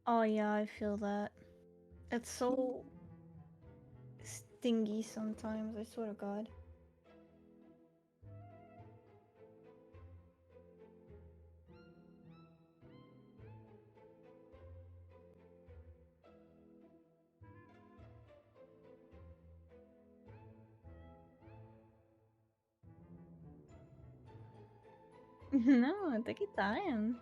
Oh yeah, I feel that. It's so stingy sometimes, I swear to God. No, take your time.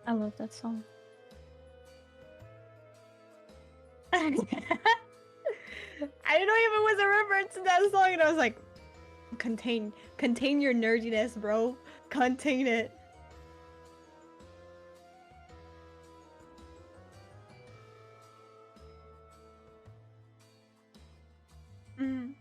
I love that song. I didn't know if it was a reference to that song, and I was like, contain your nerdiness, bro. Contain it. Mm.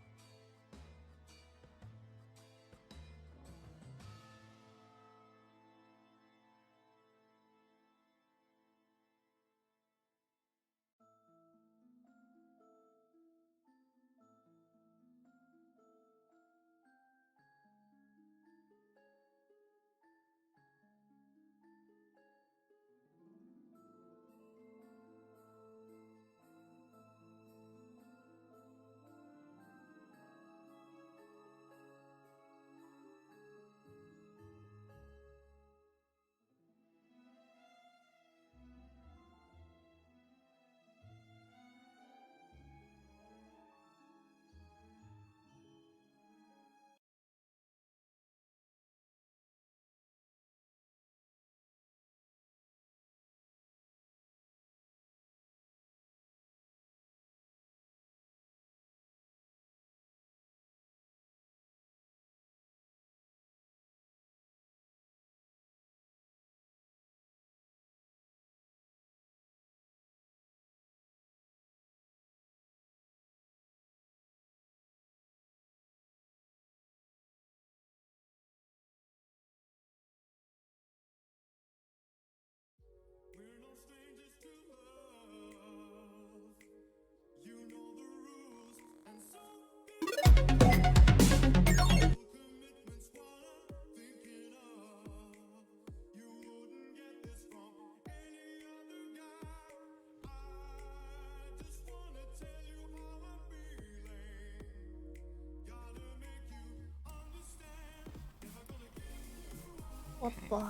What the?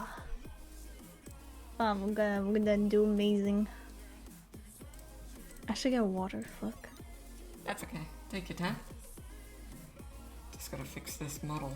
I'm gonna do amazing. I should get water. Fuck. That's okay. Take your time. Just gotta fix this model.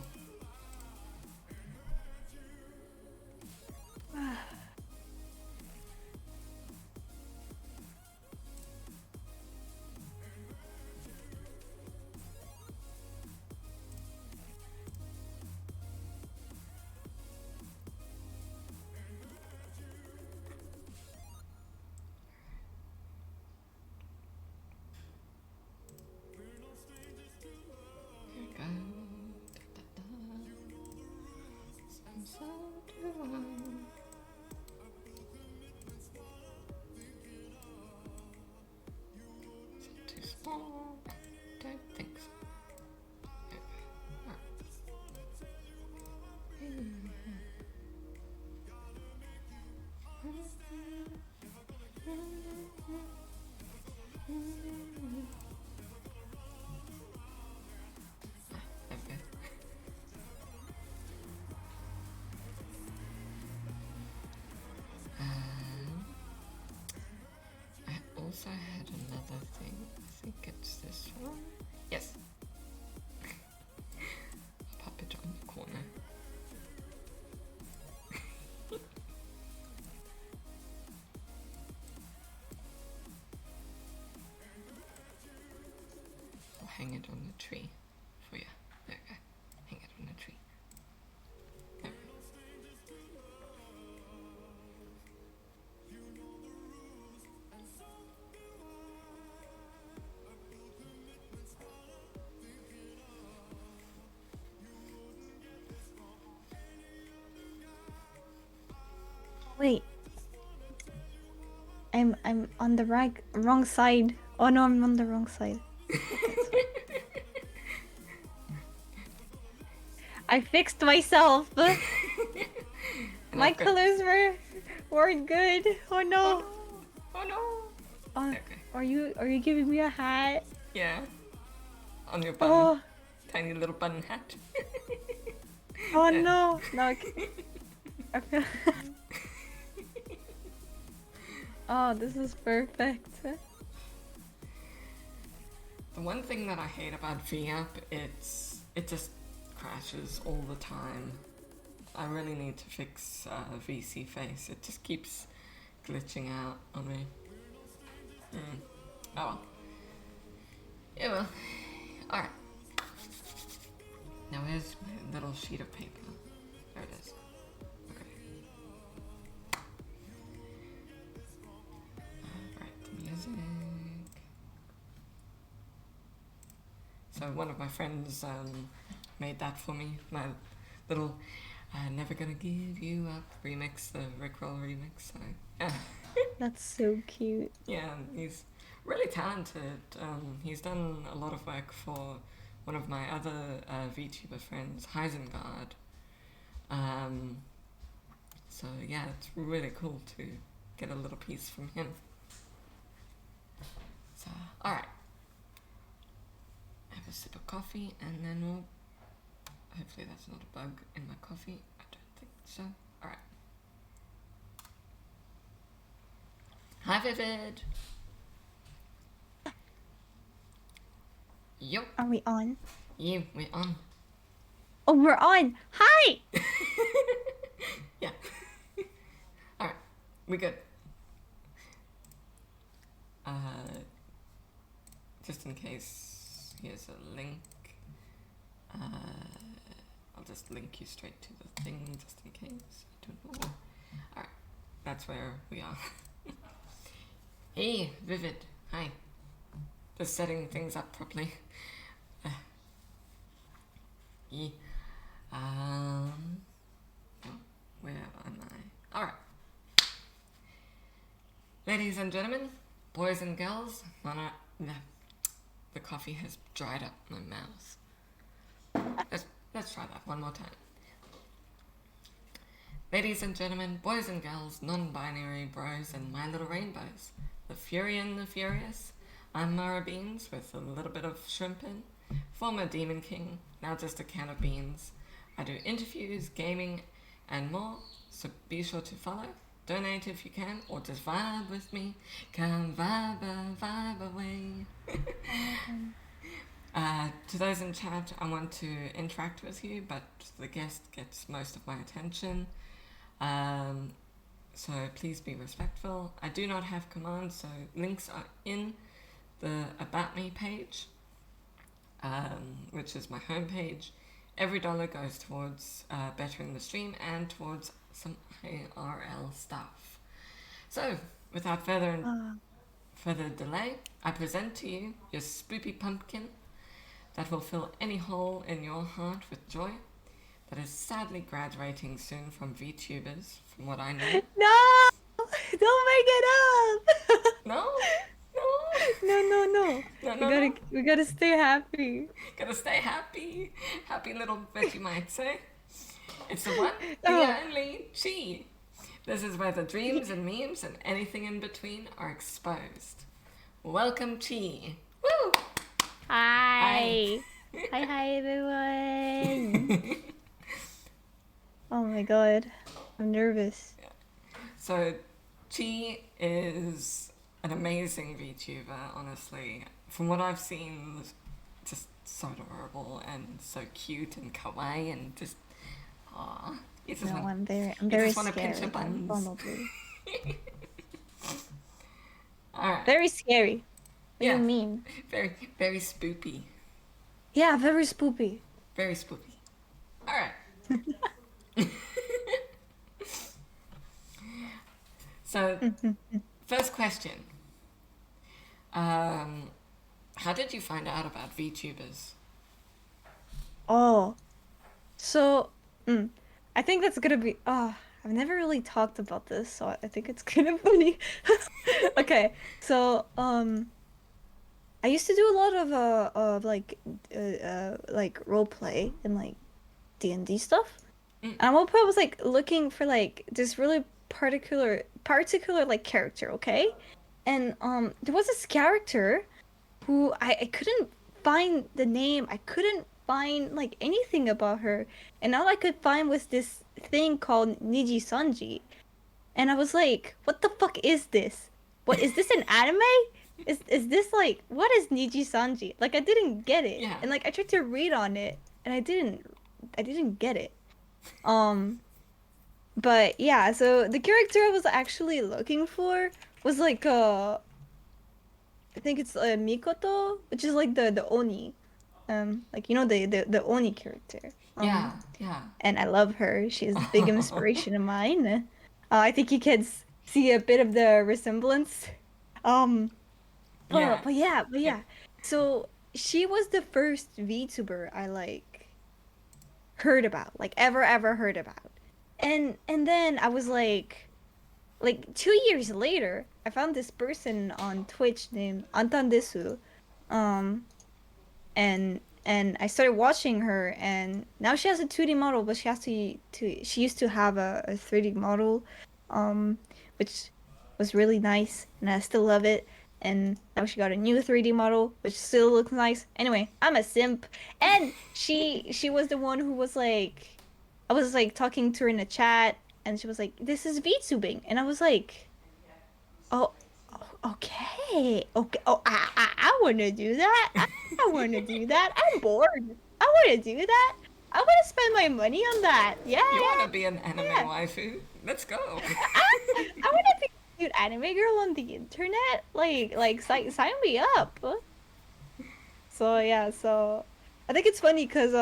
Here we go. also had another thing. I think it's this one. Yes. I'll pop it on the corner. I'll hang it on the tree for you. There we go. Hang it on the tree. There we go. Wait. I'm on the wrong side. Oh no, I'm on the wrong side. I fixed myself. My Okay. colors weren't good. Oh no. Oh no! Oh, Okay. are you giving me a hat? Yeah. On your bun. Oh, Tiny little bun hat. oh Yeah. no. No. I feel. Oh, this is perfect. The one thing that I hate about VApp, it just crashes all the time. I really need to fix VC face. It just keeps glitching out on me. Oh well. Yeah well. Alright. Now where's my little sheet of paper? There it is. Okay. Alright, music. So one of my friends made that for me. My little Never Gonna Give You Up remix, the Rickroll remix. So yeah. That's so cute. Yeah, he's really talented. He's done a lot of work for one of my other VTuber friends, Heisengard. So yeah, it's really cool to get a little piece from him. So, alright. Have a sip of coffee and then we'll... Hopefully that's not a bug in my coffee. I don't think so. Alright. Hi Vivid! Yup. Are we on? Yeah, we're on. Oh, we're on. Hi. Yeah. Alright, we're good. Just in case, here's a link. I'll just link you straight to the thing, just in case. I don't know. Alright, that's where we are. Hey, Vivid. Hi. Just setting things up properly. Yeah. Oh, where am I? Alright. Ladies and gentlemen, boys and girls, the coffee has dried up my mouth. Let's try that one more time. Ladies and gentlemen, boys and girls, non-binary bros and my little rainbows, the Fury and the Furious, I'm Mara Beans with a little bit of shrimp in, former Demon King, now just a can of beans. I do interviews, gaming, and more, so be sure to follow, donate if you can, or just vibe with me. Come vibe away. To those in chat, I want to interact with you, but the guest gets most of my attention. So please be respectful. I do not have commands, so links are in the About Me page, which is my homepage. Every dollar goes towards bettering the stream and towards some IRL stuff. So, without further delay, I present to you your spoopy pumpkin that will fill any hole in your heart with joy, that is sadly graduating soon from VTubers, from what I know. No! Don't make it up! No? No. We gotta stay happy. Gotta stay happy. Happy little Vegemite, eh? It's the one, the Oh. only CHII. This is where the dreams and memes and anything in between are exposed. Welcome, CHII. Woo! Hi. Hi, everyone. Oh my god. I'm nervous. So, CHII is an amazing VTuber, honestly. From what I've seen, just so adorable and so cute and kawaii and just, aw. No, I'm You very just want to pinch scary. her I'm buns. vulnerable. Alright. Very scary. What do you Yeah. mean? Very, very spoopy. Yeah, very spoopy. Very spoopy. Alright. So, first question. How did you find out about VTubers? Oh, so, I think that's gonna be. I've never really talked about this, so I think it's kind of funny. Okay, so I used to do a lot of like role play and like D&D stuff. Mm. And at one point I was like looking for like this really particular like character, okay? And there was this character who I couldn't find the name. I couldn't find like anything about her. And all I could find was this thing called Niji Sanji. And I was like, what the fuck is this? What is this an anime? Is this like what is Niji Sanji? Like I didn't get it. Yeah. And like I tried to read on it and I didn't get it. Um but yeah, so the character I was actually looking for was like I think it's Mikoto, which is like the Oni. Like you know the Oni character. Yeah, yeah. And I love her. She's a big inspiration of mine. I think you can see a bit of the resemblance. Um, Yeah. but yeah. So she was the first VTuber I like heard about, like ever heard about. And then I was like 2 years later, I found this person on Twitch named Antan Desu. Um, and I started watching her, and now she has a 2D model, but she used to have a 3D model, which was really nice, and I still love it. And now she got a new 3D model, which still looks nice. Anyway, I'm a simp, and she was the one who was like, I was like talking to her in a chat, and she was like, "This is VTubing," and I was like, "Oh, okay, okay. Oh, I want to do that. I want to do that. I'm bored. I want to do that. I want to spend my money on that. Yeah, You want yeah, to be an anime yeah. waifu? Let's go. I want to be a cute anime girl on the internet. Like sign me up." So yeah, so I think it's funny because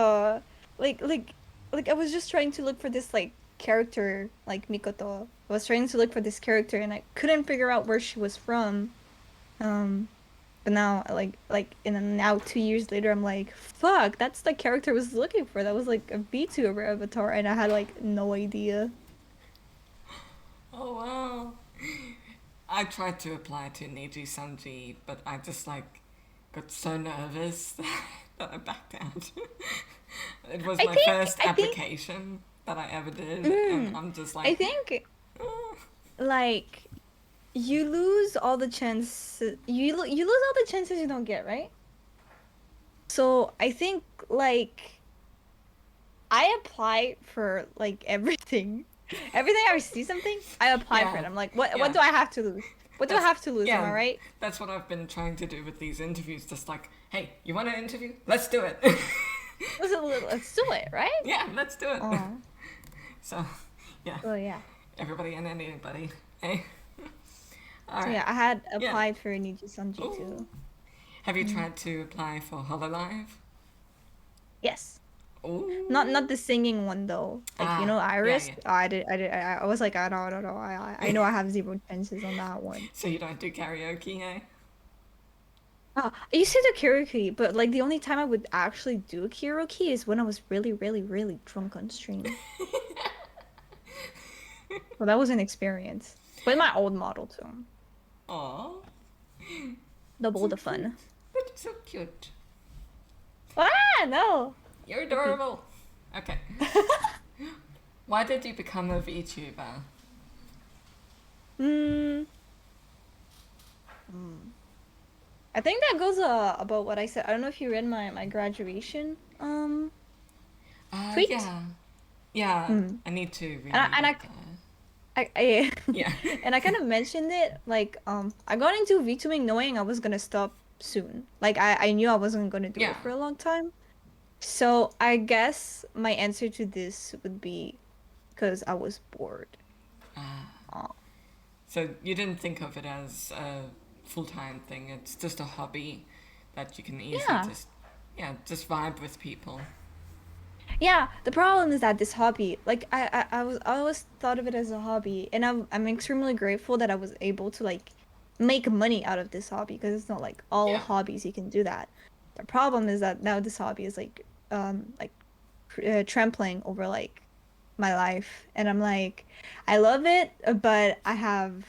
like like like I was just trying to look for this like character like Mikoto. I was trying to look for this character and I couldn't figure out where she was from. Um, but now now 2 years later I'm like, fuck, that's the character I was looking for. That was like a VTuber avatar and I had like no idea. Oh wow. I tried to apply to Niji Sanji, but I just like got so nervous that I backed out. It was my first I think application that I ever did, and mm, I'm just I like, think "Oh." like you lose all the chances you lose all the chances you don't get, right? So I think like I apply for like everything. Everything I see something, I apply for Yeah, it. I'm like, what yeah. do I have to lose? What do I That's have to lose? Am I yeah. right? That's what I've been trying to do with these interviews. Just like, hey, you want an interview? Let's do it. Let's do it, right? Yeah, let's do it. Oh, So, yeah, oh yeah. everybody and anybody. Hey, all So right. yeah, I had Yeah. applied for Niji Sanji Ooh. too. Have you tried to apply for Hololive? Yes. Not Ooh. the singing one though. Like you Ah, know, yeah, Iris. yeah. Oh, I was like, I don't know. I know I have zero chances on that one. So you don't do karaoke, eh? I used to do karaoke, but like the only time I would actually do karaoke is when I was really drunk on stream. So that was an experience. With my old model too. Aw, Double so the cute. fun. That's so cute. Ah, no. You're adorable. Okay. Why did you become a VTuber? Hmm. I think that goes about what I said. I don't know if you read my graduation tweet. Yeah. Yeah, Hmm. I need to read And I it. I Yeah. and I kind of mentioned it like I got into VTubing knowing I was gonna stop soon. Like I knew I wasn't gonna do Yeah. it for a long time. So I guess my answer to this would be because I was bored. Oh, So you didn't think of it as a full time thing. It's just a hobby that you can easily yeah. just, yeah, just vibe with people. Yeah, the problem is that this hobby, like I always thought of it as a hobby, and I'm extremely grateful that I was able to like make money out of this hobby because it's not like all Yeah. hobbies you can do that. The problem is that now this hobby is like trampling over like my life, and I'm like I love it, but I have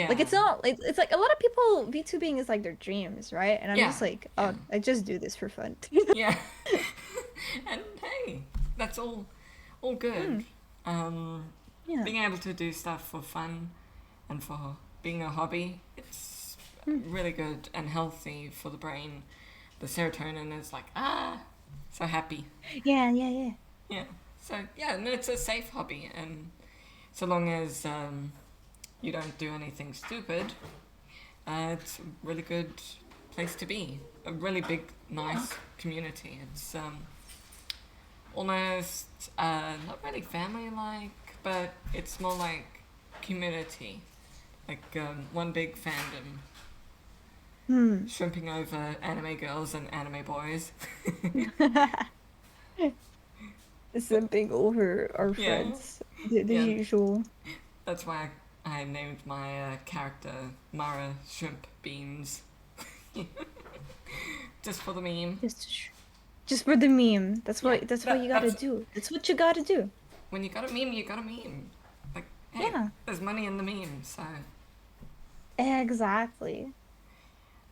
like Yeah. it's not it's like a lot of people VTubing is like their dreams, right? And I'm Yeah. just like, Yeah. oh, I just do this for fun. Yeah. And hey, that's all good. Mm, Um, yeah. being able to do stuff for fun and for being a hobby, it's Mm. really good and healthy for the brain. The serotonin is like, so happy. Yeah, yeah, yeah. Yeah. So, yeah, and it's a safe hobby. And so long as you don't do anything stupid, it's a really good place to be. A really big, Yeah. nice community. It's almost not really family like, but it's more like community. Like one big fandom, Hmm. shrimping over anime girls and anime boys. It's big over our Yeah, friends. The yeah. usual. That's why I named my character Mara Shrimp Beans, just for the meme. Just just for the meme. Yeah, That's what you gotta that's do. That's what you gotta do. when you got a meme, you got a meme. Like, hey, Yeah, there's money in the meme, so exactly.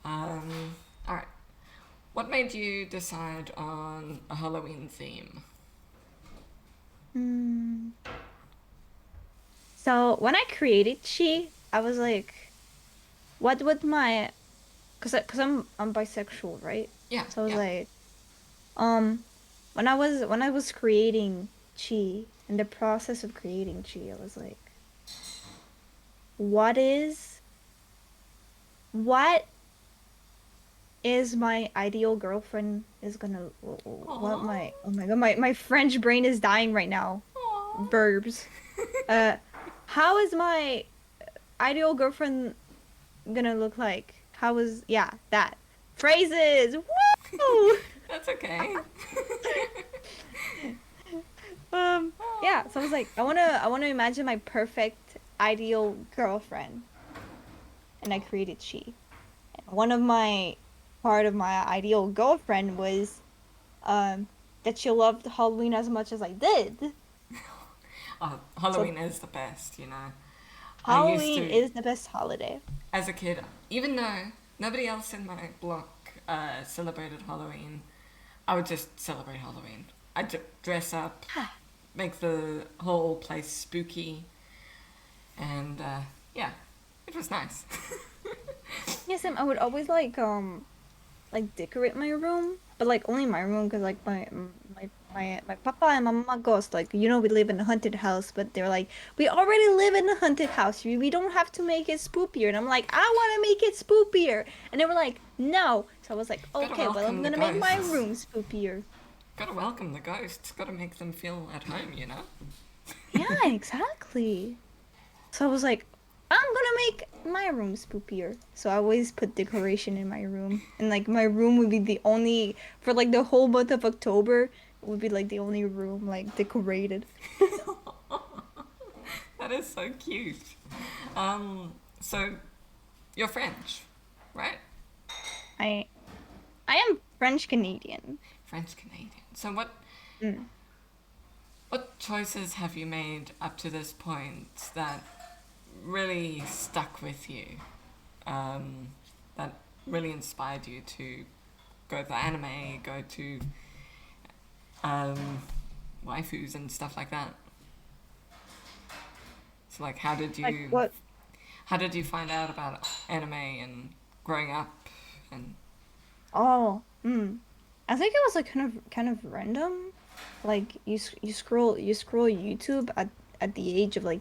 all right. What made you decide on a Halloween theme? Hmm. So when I created Chi, I was like, what would my, cause I'm bisexual, right? Yeah, So I was yeah. like, when I was creating Chi, in the process of creating Chi, I was like, what is what is my ideal girlfriend is gonna what Aww. my oh my god my French brain is dying right now. Aww. Verbs. Uh, how is my ideal girlfriend gonna look like? How is yeah that phrases? Woo! That's okay. Yeah. So I was like, I wanna imagine my perfect ideal girlfriend, and I created she. One of my part of my ideal girlfriend was that she loved Halloween as much as I did. Oh, So Halloween is the best, you know. I used Halloween to, is the best holiday. as a kid, even though nobody else in my block celebrated Halloween, I would just celebrate Halloween. I'd dress up, make the whole place spooky, and yeah, it was nice. Yes, I would always like decorate my room, but like only my room because like my papa and my mama ghost like we live in a haunted house, but they're like we already live in a haunted house. We don't have to make it spookier, and I'm like I want to make it spookier, and they were like no. So I was like Gotta okay, well I'm welcome the gonna make my ghosts. room spookier. Gotta welcome the ghosts. Gotta make them feel at home, you know? Yeah, exactly. So I was like, I'm gonna make my room spookier. So I always put decoration in my room. And like my room would be the only for like the whole month of October, it would be like the only room like decorated. That is so cute. So you're French, right? I I am French Canadian. French Canadian. So Mm. what choices have you made up to this point that really stuck with you? Um, that really inspired you to go to anime, go to um, waifus and stuff like that. So like, Like what? how did you find out about anime and growing up and Oh, I think it was like kind of random. Like you scroll YouTube at the age of like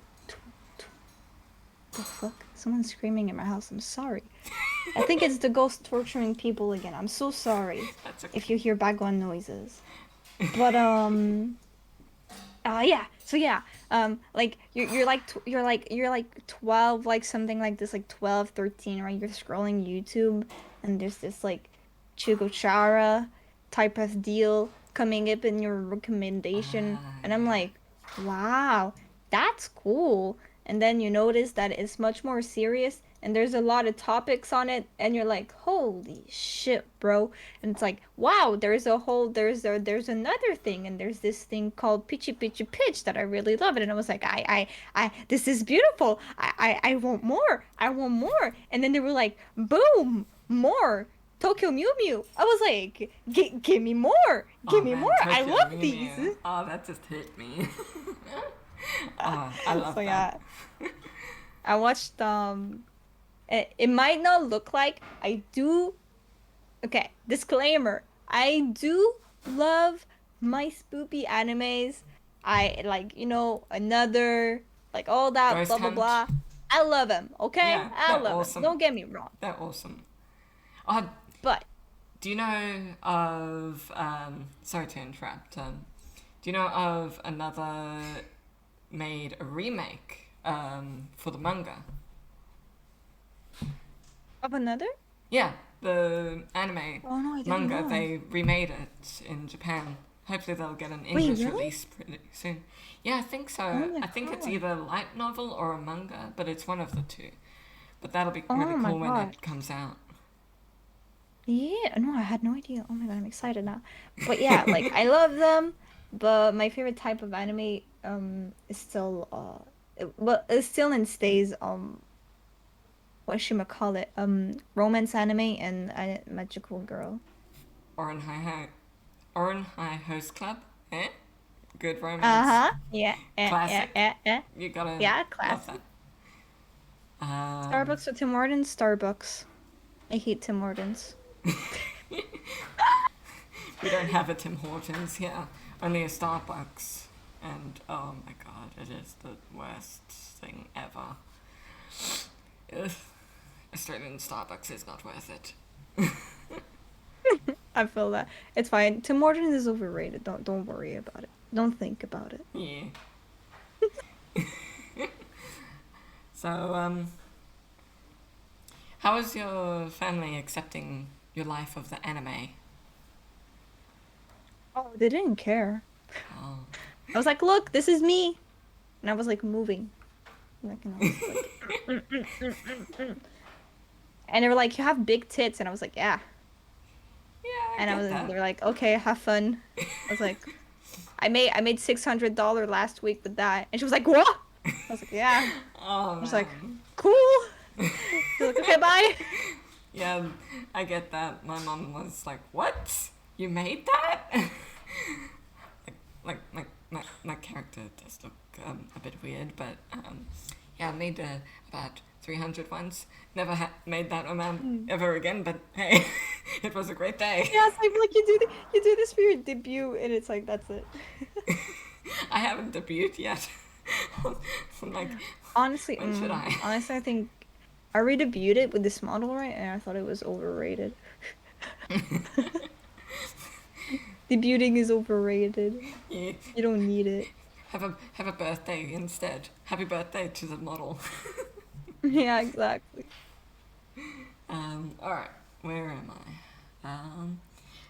The fuck? Someone's screaming in my house. I'm sorry. I think it's the ghost torturing people again. I'm so sorry That's if okay. you hear background noises. But yeah. So yeah. Like you're like 12, like something like this, like 12, 13, right? You're scrolling YouTube and there's this like Chugochara type of deal coming up in your recommendation, Ah, and I'm yeah. like, wow, that's cool. And then you notice that it's much more serious and there's a lot of topics on it, and you're like, holy shit, bro. And it's like, wow, there's another thing, and there's this thing called Pitchy Pitchy Pitch that I really love it. And I was like, this is beautiful. I want more. I want more. And then they were like, boom, more. Tokyo Mew Mew. I was like, give me more. Give Oh me more. man, I Tokyo love Mew these. Mew. Oh, that just hit me. Oh, I love So that. yeah, I watched it might not look like I do. Okay, disclaimer. I do love my spoopy animes. I like, another, like all that, Ghost blah, blah, Hunt. blah. I love them, okay? Yeah, I they're love them. awesome. Don't get me wrong. They're awesome. Oh, But, do you know of? Sorry to interrupt. Do you know of another made a remake for the manga? of another? Yeah, the anime Oh, no, I didn't manga, know. they remade it in Japan. Hopefully they'll get an Wait, English really? release pretty soon. Yeah, I think Oh so. my I think it's God. either a light novel or a manga, but it's one of the two. But that'll be really Oh my cool when God. it comes out. Yeah, no, I had no idea. Oh my God, I'm excited now. But yeah, like I love them, but my favorite type of anime is still well, it still and stays what should I call it? Romance anime and magical girl. Oran High Ho- Oran High Host Club, eh? Good romance. Uh-huh. Yeah, Classic. yeah. You gotta Yeah, love classic. that. Um, Starbucks or Tim Hortons? Starbucks. I hate Tim Hortons. we don't have a Tim Hortons here, only a Starbucks. And oh my god, it is the worst thing ever. Ugh. Australian Starbucks is not worth it. I feel that. It's fine. Tim Hortons is overrated. Don't worry about it. Don't think about it. Yeah. So, how is your family accepting your life of the anime? Oh, they didn't care. Oh, I was like, look, this is me. And I was like moving. Like, and I was like, mm. And they were like, you have big tits. And I was like, yeah. yeah, I And get they that. were like, okay, have fun. I was like, I made $600 last week with that. And she was like, what? I was like, yeah. Oh I was like, man. cool. She's like, okay, bye. Yeah, I get that. My mom was like, "What? You made that?" My character does look a bit weird, but yeah, I made about 300 once. Never made that amount Mm. ever again, but hey, it was a great day. Yeah, it's like you do this for your debut, and it's like that's it. I haven't debuted yet. I'm like, Honestly, when should I? honestly, I think I redebuted it with this model, right? And I thought it was overrated. Debuting is overrated. Yeah, You don't need it. have a birthday instead. Happy birthday to the model. Yeah, exactly. All right, where am I?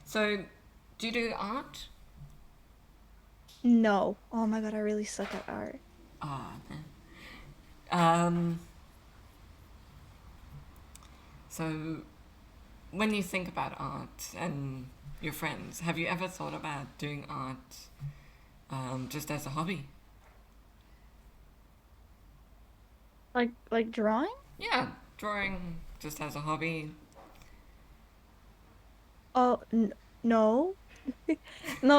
So, do you do art? No. Oh my God, I really suck at art. Ah, man. Um, so, when you think about art and your friends, have you ever thought about doing art just as a hobby? Like drawing? Yeah, drawing just as a hobby. Oh, n no. No,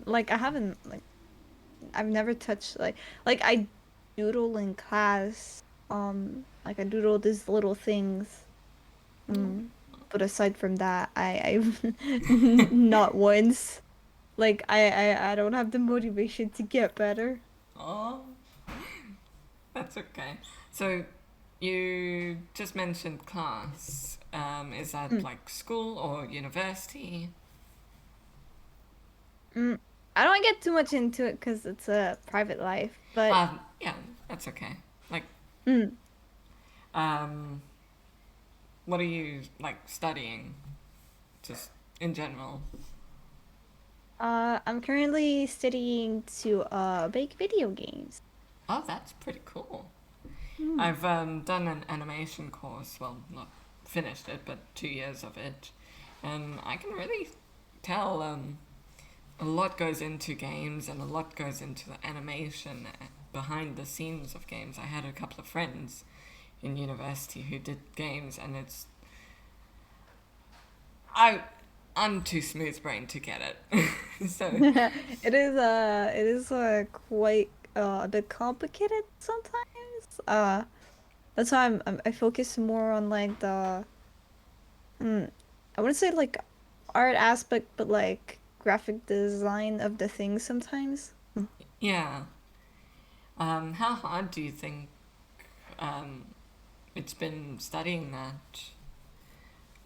like I haven't like I've never touched like I doodle in class. Like I doodle these little things. Mm. But aside from that, I've not once. Like I don't have the motivation to get better. Oh, that's okay. So you just mentioned class. Is that Mm. like school or university? Mm. I don't get too much into it because it's a private life, but Yeah, that's okay. Like, mm. um, what are you like studying? Just in general. I'm currently studying to make video games. Oh, that's pretty cool. Mm. I've done an animation course. Well, not finished it, but 2 years of it, and I can really tell a lot goes into games and a lot goes into the animation behind the scenes of games. I had a couple of friends in university who did games, and I I'm too smooth brained to get it. So It is quite a bit complicated sometimes. That's why I focus more on like the mm, I wouldn't say like art aspect, but like graphic design of the things sometimes. Mm. yeah, how hard do you think um, it's been studying that,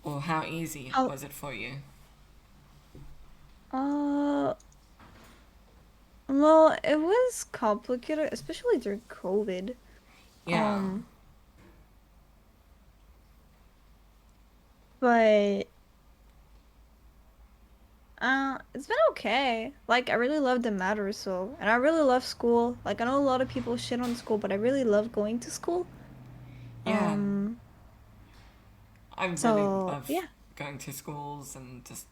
or how easy How was it for you? uh well, it was complicated, especially during COVID. Yeah, Um, but it's been okay. Like I really love the matter so, and I really love school. Like I know a lot of people shit on school, but I really love going to school. yeah. Um, I really so love yeah. going to schools and just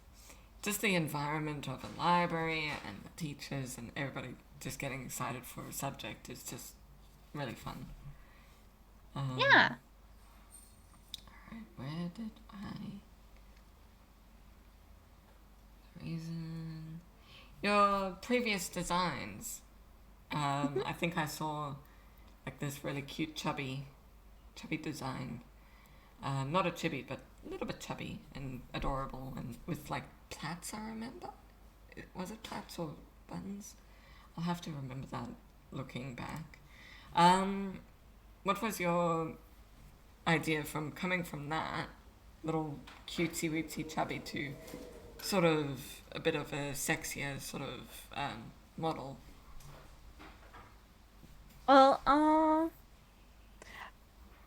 the environment of a library and the teachers and everybody just getting excited for a subject is just really fun. Um, Yeah. right, where did I reason your previous designs? I think I saw like this really cute chubby design. Not a chibi, but a little bit chubby and adorable, and with like plaits. I remember. Was it plaits or buttons? I'll have to remember that looking back. Um, what was your idea from coming from that little cutesy weetsy chubby to sort of a bit of a sexier sort of model? Well,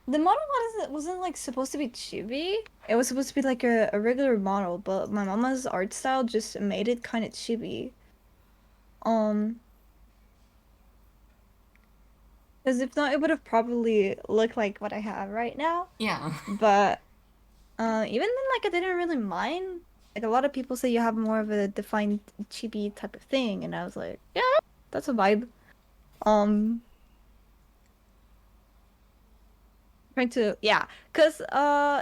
the model wasn't like supposed to be chibi. It was supposed to be like a regular model, but my mama's art style just made it kind of chibi. Um, because if not, it would have probably looked like what I have right now. Yeah, But even then, like I didn't really mind. Like a lot of people say you have more of a defined chibi type of thing, and I was like, yeah, that's a vibe. Um, trying to yeah, cause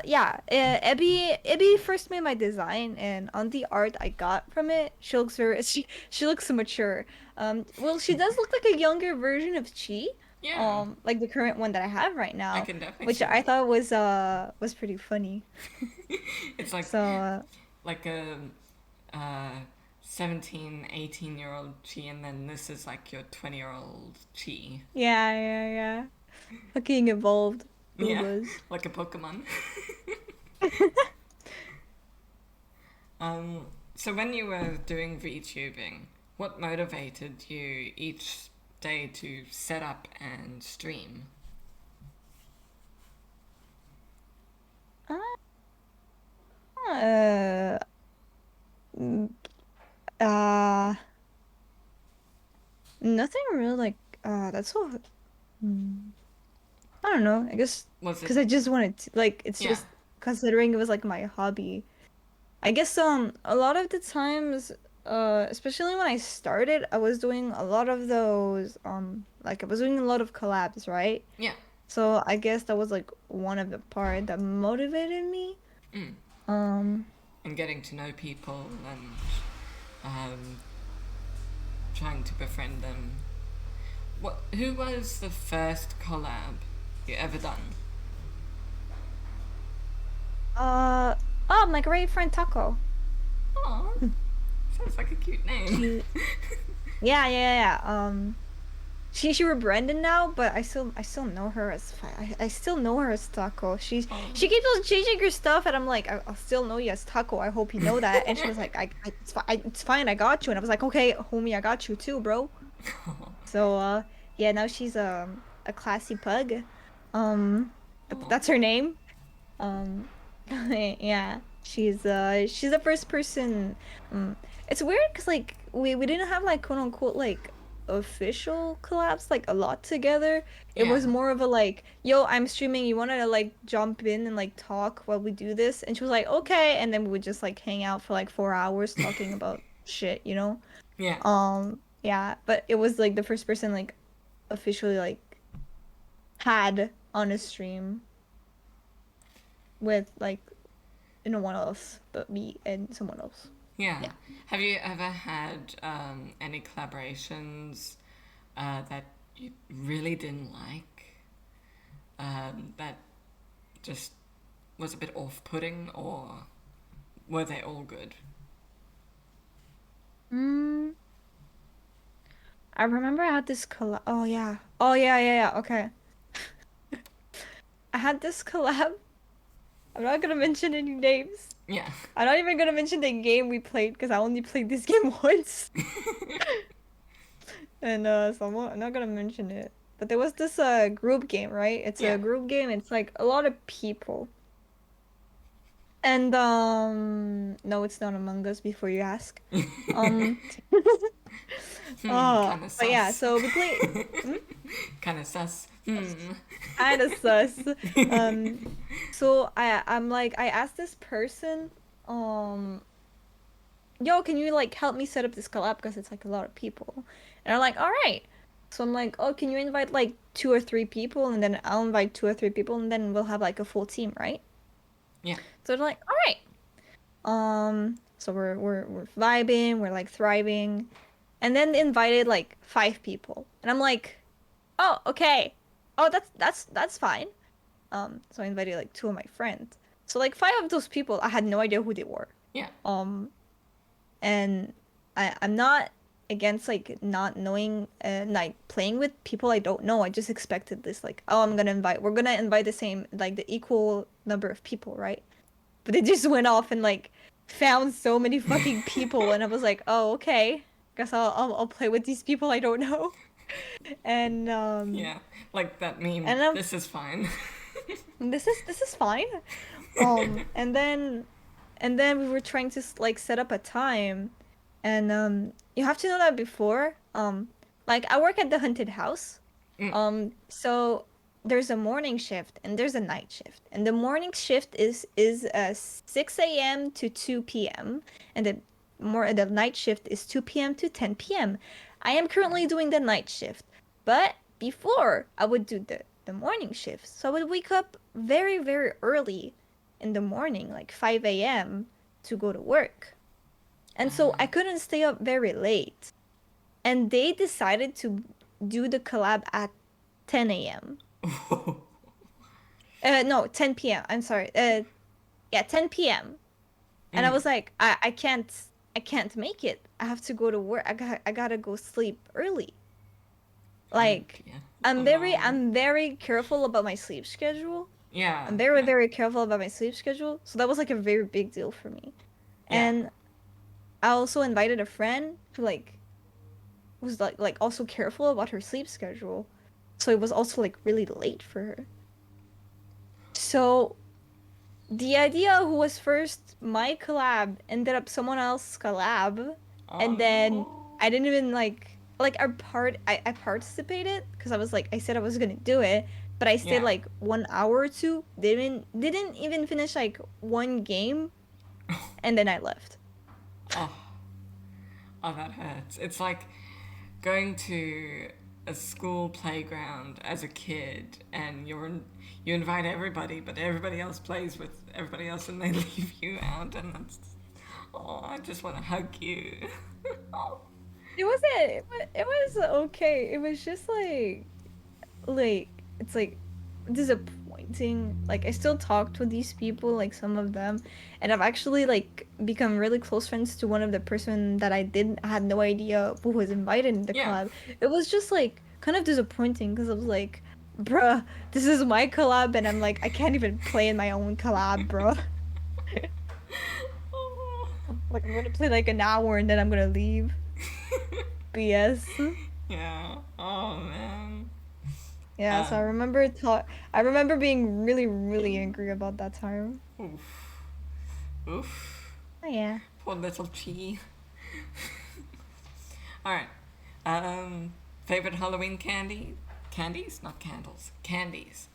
yeah, Abby first made my design, and on the art I got from it, she looks very she looks mature. Well, she does look like a younger version of Chi, yeah. like the current one that I have right I now, can definitely which see I that. thought was pretty funny. It's like So like a uh, 17, 18-year old Chi, and then this is like your 20-year-old Chi. yeah. Fucking evolved Yeah, boobas. like a Pokemon. So when you were doing VTubing, what motivated you each day to set up and stream? Uh, mm, uh, nothing really like that's so mm, I don't know. I guess Was it? because I just wanted to like it's Yeah, just considering it was like my hobby. I guess a lot of the times especially when I started, I was doing a lot of those like I was doing a lot of collabs, right? yeah. So I guess that was like one of the part that motivated me. Mm. Um And getting to know people and um, trying to befriend them. What? Who was the first collab you ever done? uh oh, my great friend Taco. Oh, sounds like a cute name. She yeah. she rebranded now, but I still know her as I still know her as Taco. Oh. She keeps on changing her stuff, and I'm like, I'll still know you as Taco. I hope you know that. And she was like, it's fine, I got you. And I was like, okay, homie, I got you too, bro. So yeah, now she's a classy pug. Um, Oh. that's her name. Um, yeah, she's the first person. It's weird because like we didn't have like quote unquote like official collabs like a lot together. It Yeah. was more of a like, yo, I'm streaming. You want to like jump in and like talk while we do this? And she was like, okay. And then we would just like hang out for like 4 hours talking about shit, you know? Yeah. Yeah, but it was like the first person like officially like had on a stream with like no one else but me and someone else. Yeah. Yeah. Have you ever had any collaborations that you really didn't like? That just was a bit off-putting, or were they all good? Mm, I remember I had this collab. Oh yeah. Oh yeah, yeah, yeah. Okay. I had this collab. I'm not gonna mention any names. Yeah. I'm not even gonna mention the game we played because I only played this game once. And so I'm not gonna mention it. But there was this group game, right? It's Yeah. a group game. It's like a lot of people. And no, it's not Among Us before you ask. Um Kind of but yeah, sus. so we play Kind of sus. kind of sus. Um so I'm like I asked this person um yo, can you like help me set up this collab because it's like a lot of people. And I'm like, "All right." So I'm like, "Oh, can you invite like two or three people and then I'll invite two or three people and then we'll have like a full team, right?" Yeah. So they're like, "All right." So we're vibing, we're like thriving. And then they invited like five people. And I'm like, "Oh, okay. Oh, that's fine." So I invited like two of my friends. So like five of those people, I had no idea who they were. Yeah. Um, and I'm not against like not knowing and like playing with people I don't know. I just expected this like, oh, we're gonna invite the same like the equal number of people, right? But it just went off and like found so many fucking people, and I was like, oh, okay. Guess I'll play with these people I don't know. And Yeah. Like that meme. and This is fine. this is fine. And then we were trying to like set up a time, and you have to know that before like I work at the haunted house. Mm. So there's a morning shift and there's a night shift. And the morning shift is 6 a.m. to 2 p.m. and the night shift is 2 p.m. to 10 p.m. I am currently doing the night shift, but before I would do the morning shift. So I would wake up very, very early in the morning, like 5 a.m. to go to work. And so I couldn't stay up very late. And they decided to do the collab at 10 a.m. No, 10 p.m. I'm sorry. Yeah, 10 p.m. And I Mm. was like, I can't make it. I have to go to work. I gotta go sleep early. Like, Yeah. Oh no. I'm very careful about my sleep schedule. Yeah. I'm very, Yeah. very careful about my sleep schedule. So that was like a very big deal for me. Yeah. And I also invited a friend who like was like also careful about her sleep schedule. So it was also like really late for her. So the idea who was first my collab ended up someone else's collab, Oh and then no. I didn't even like I participated because I was like I said I was gonna do it, but I stayed Yeah. like 1 hour or two. Didn't even finish like one game, and then I left. Oh. Oh, that hurts. It's like going to a school playground as a kid, and you invite everybody, but everybody else plays with everybody else, and they leave you out, and that's oh, I just want to hug you. Oh. It wasn't. It was okay. It was just it's like disappointing. Like I still talk to these people, like some of them, and I've actually like become really close friends to one of the person that I had no idea who was invited in the Yeah. club. It was just like kind of disappointing because I was like, bruh, this is my collab, and I'm like, I can't even play in my own collab, bruh. Oh. Like, I'm gonna play like an hour and then I'm gonna leave. BS. Yeah. Oh man. Yeah, so Um. I remember being really, really angry about that time. Oof. Oof. Oh yeah. Poor little Chi. All right. Um. Favorite Halloween candy? Candies, not candles. Candies.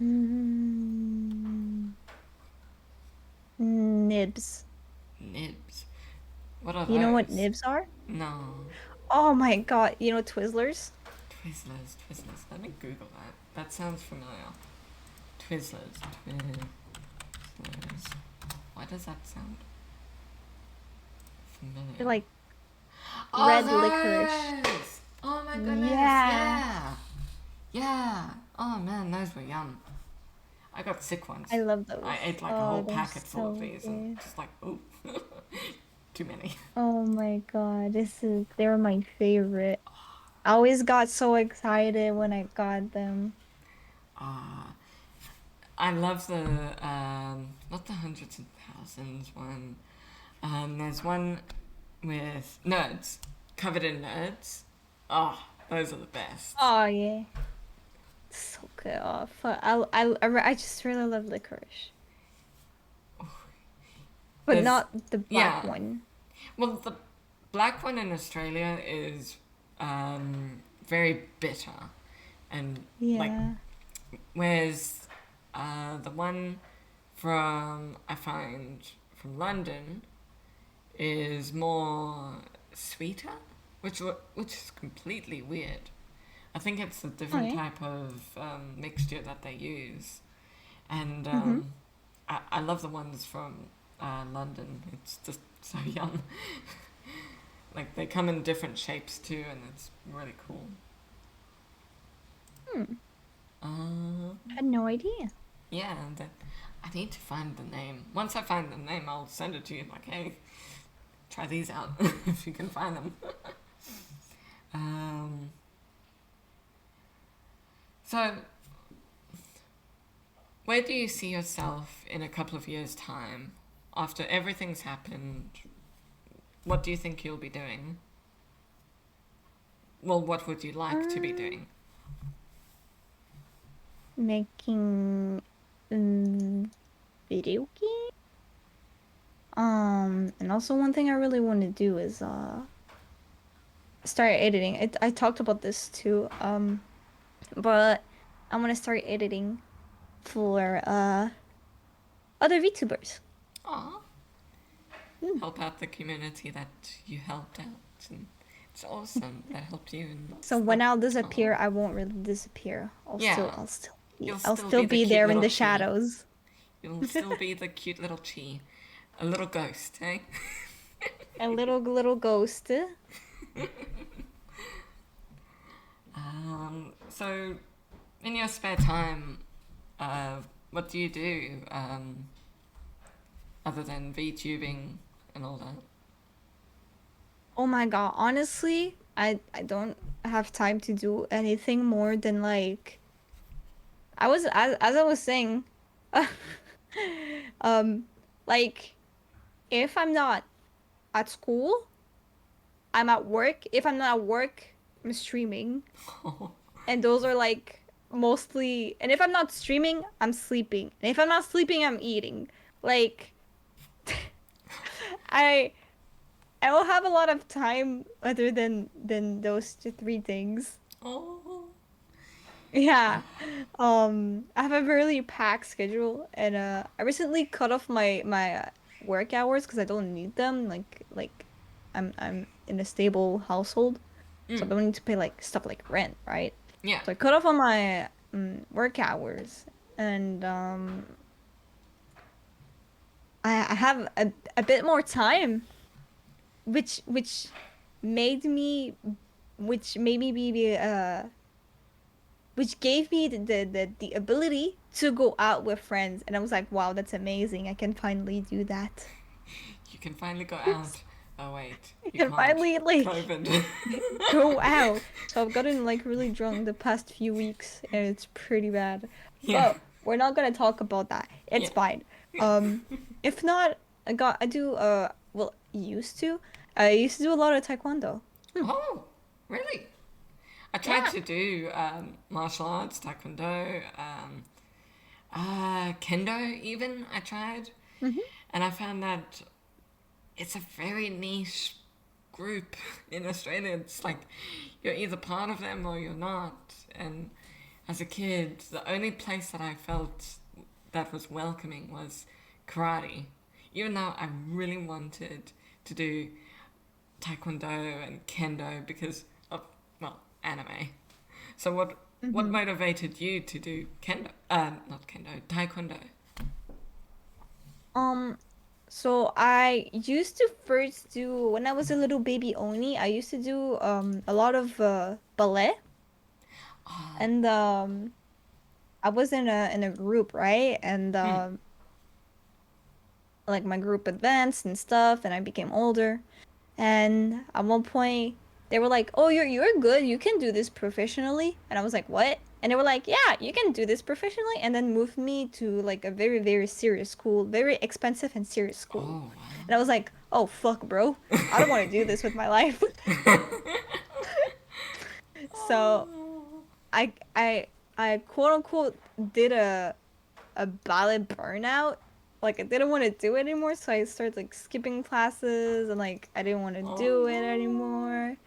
Mm, nibs. Nibs. What are You know what those? nibs are? No. Oh my God, you know Twizzlers? Twizzlers. Twizzlers. Let me Google that. That sounds familiar. Twizzlers. Twizzlers. Why does that sound They're familiar? like Oh, red licorice. those! Oh my goodness, Yeah. yeah! Yeah! Oh man, those were yum. I got sick once. I love I those. ate like a Oh, whole they're packet full of so these and good. just like, ooh, too many. Oh my God, they're my favorite. I always got so excited when I got them. Uh, I love the, not the hundreds and thousands one. There's one with nerds, covered in nerds. Oh, those are the best. Oh yeah. So good. Oh, I just really love licorice, but There's, not the black yeah, one. well, the black one in Australia is very bitter, and like Yeah. whereas the one from I find from London is more sweeter, which is completely weird. I think it's a Oh different yeah. type of mixture that they use, and Mm-hmm. I love the ones from London. It's just so yum. Like they come in different shapes too, and it's really cool. Hmm. Uh, Had no idea. yeah, I need to find the name. Once I find the name, I'll send it to you. Like, hey, try these out if you can find them. Um, so, where do you see yourself in a couple of years' time? After everything's happened, what do you think you'll be doing? Well, what would you like to be Um, doing? making video game. And also one thing I really want to do is start editing. I talked about this too. But I want to start editing for other VTubers. Aw, Hmm. help out the community that you helped out. And it's awesome that helped you. And So it's when like, I'll oh, disappear, I won't really disappear. yeah, you'll I'll still still be the be cute there in little the Chi. shadows. You'll still be the cute little Chi. A little ghost, eh? A little ghost. So, in your spare time, what do you do other than VTubing and all that? Oh my God, honestly, I don't have time to do anything more than like as I was saying, um, like if I'm not at school, I'm at work. If I'm not at work, I'm streaming. And those are like mostly, and if I'm not streaming, I'm sleeping. And if I'm not sleeping, I'm eating. Like I I will have a lot of time other than those three things. Oh, Yeah. I have a really packed schedule and I recently cut off my work hours because I don't need them. I'm in a stable household, so I don't need to pay like stuff like rent, right? yeah. So I cut off on my work hours and I have a bit more time, which made me which made me be which gave me the ability to go out with friends. And I was like, wow, that's amazing. I can finally do that. You can finally go out. Oh wait, you and can't. finally like COVID. go out. So I've gotten like really drunk the past few weeks and it's pretty bad. Yeah, But we're not gonna talk about that. It's yeah, fine. yeah. Um, if not, I do well I used to do a lot of taekwondo. Oh, really? I tried Yeah. to do martial arts, taekwondo, kendo even. I tried, Hmm. and I found that it's a very niche group in Australia. It's like you're either part of them or you're not. And as a kid, the only place that I felt that was welcoming was karate. Even though I really wanted to do taekwondo and kendo because of, well, anime. So what Hmm. motivated you to do kendo? Not kendo, taekwondo. Um, so I used to first do when I was a little baby only, I used to do a lot of ballet Oh, and I was in a group, right? And hmm. like my group advanced and stuff and I became older. And at one point they were like, "Oh, you're good. You can do this professionally." And I was like, "What?" And they were like, "Yeah, you can do this professionally." And then moved me to like a very, very serious school, very expensive and serious school. Oh And I was like, "Oh, fuck, bro. I don't want to do this with my life." So wow. I I I quote unquote did a ballet burnout. Like I didn't want to do it anymore, so I started like skipping classes and like I didn't want to Oh do it no. anymore.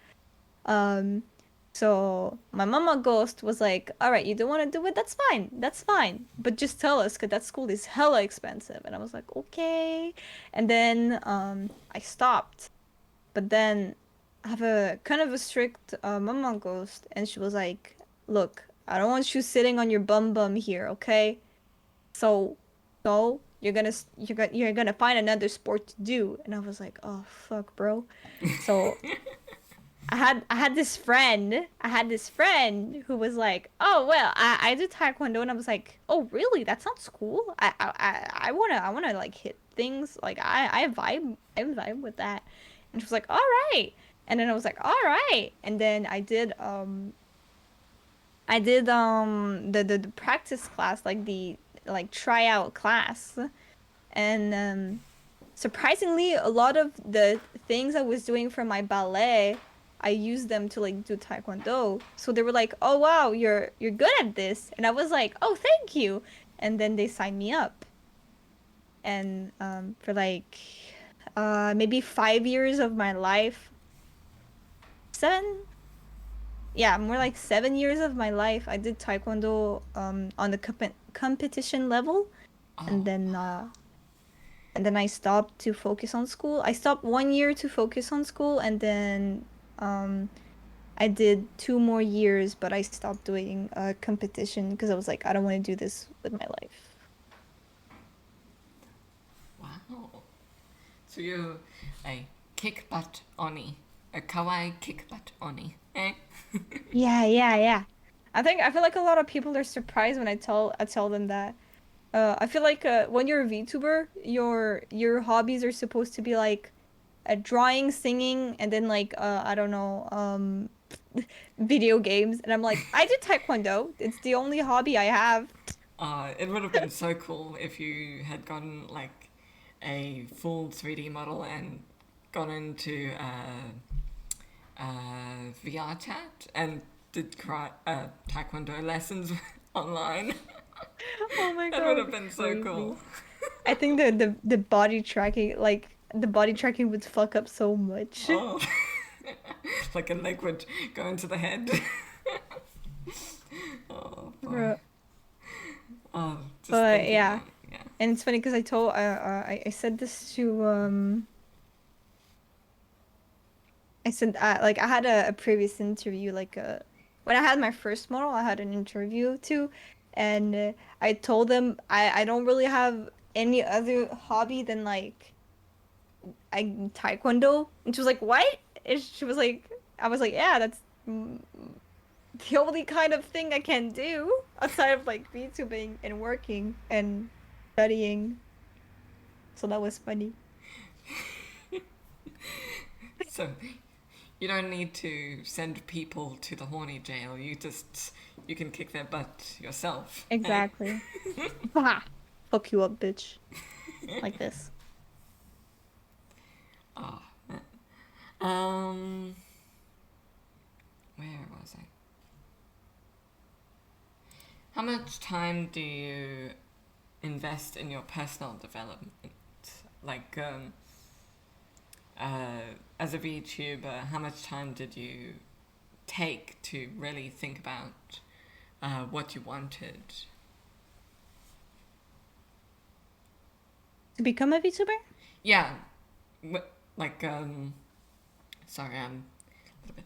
Um, so my mama ghost was like, "All right, you don't want to do it? That's fine. But just tell us, 'cause that school is hella expensive." And I was like, "Okay." And then I stopped. But then I have a kind of a strict mama ghost, and she was like, "Look, I don't want you sitting on your bum here, okay? So, you're gonna find another sport to do." And I was like, "Oh fuck, bro." So I had this friend who was like, "Oh well, I do taekwondo," and I was like, "Oh really? That sounds cool. I wanna like hit things. Like I vibe with that." And she was like, "All right," and then I was like, "All right," and then I did the practice class, like the like tryout class, and surprisingly, a lot of the things I was doing for my ballet, I used them to like do taekwondo. So they were like, "Oh wow, you're good at this." And I was like, "Oh, thank you." And then they signed me up. And for like maybe 5 years of my life, seven, yeah, more like 7 years of my life, I did taekwondo on the competition level. Oh And then wow. I stopped to focus on school. I stopped 1 year to focus on school, and then um, I did 2 more years, but I stopped doing competition because I was like, I don't want to do this with my life. Wow. So you're a kick butt oni. A kawaii kick butt oni. Eh? Yeah, yeah, yeah. I feel like a lot of people are surprised when I tell them that. I feel like when you're a VTuber, your hobbies are supposed to be like drawing, singing, and then like I don't know, video games. And I'm like, I do taekwondo. It's the only hobby I have. It would have been so cool if you had gotten like a full 3D model and gone into VR chat and did taekwondo lessons online. Oh my That would God, have that'd been be so crazy. cool. I think the body tracking, like the body tracking would fuck up so much. Oh, like a leg would go into the head. Oh boy. Bruh. Oh, just But thinking yeah, that. Yeah. and it's funny because I said this to I said like I had a previous interview like when I had my first model I had an interview too, and I told them I don't really have any other hobby than like I taekwondo, and she was like, "What?" And she was like, I was like, "Yeah, that's the only kind of thing I can do outside of like VTubing and working and studying." So that was funny. So you don't need to send people to the horny jail. You can kick their butt yourself. Hey? Exactly. Bah! Fuck you up, bitch. Like this. Oh man. Um, where was I? How much time do you invest in your personal development? Like, as a VTuber, how much time did you take to really think about what you wanted? To become a VTuber? Yeah, like, sorry, I'm a little bit.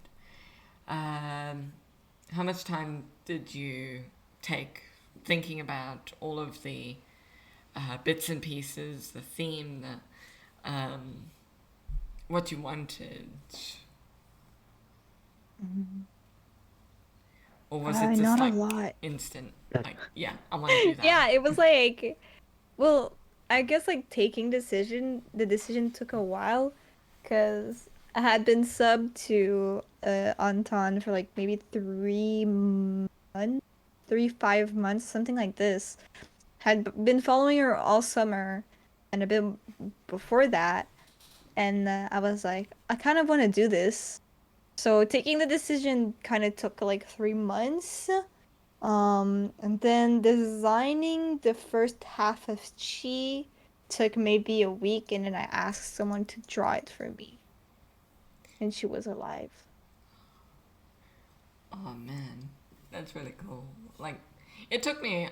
How much time did you take thinking about all of the bits and pieces, the theme, what you wanted? Mhm. Or was it just Not a like lot. instant? Like, yeah, I want to do that. Yeah, it was like, well, I guess like taking the decision took a while because I had been subbed to Anton for like maybe 3 months, 5 months, something like this. Had been following her all summer and a bit before that, and I was like, I kind of want to do this. So taking the decision kind of took like 3 months. And then designing the first half of Chi took maybe a week, and then I asked someone to draw it for me, and she was alive. Oh man, that's really cool. Like, it took me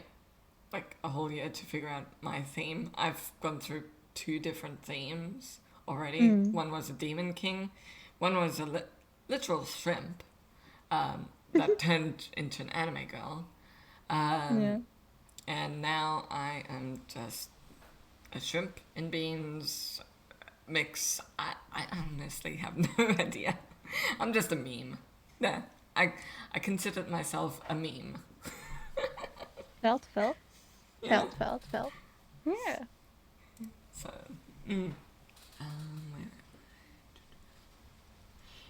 like a whole year to figure out my theme. I've gone through two different themes already. Mm. One was a demon king, one was a literal shrimp that turned into an anime girl. Um, Yeah. and now I am just a shrimp and beans mix. I honestly have no idea. I'm just a meme. Yeah, I consider myself a meme. Felt, felt, Yeah. felt, felt, felt. Yeah. So, mm. um,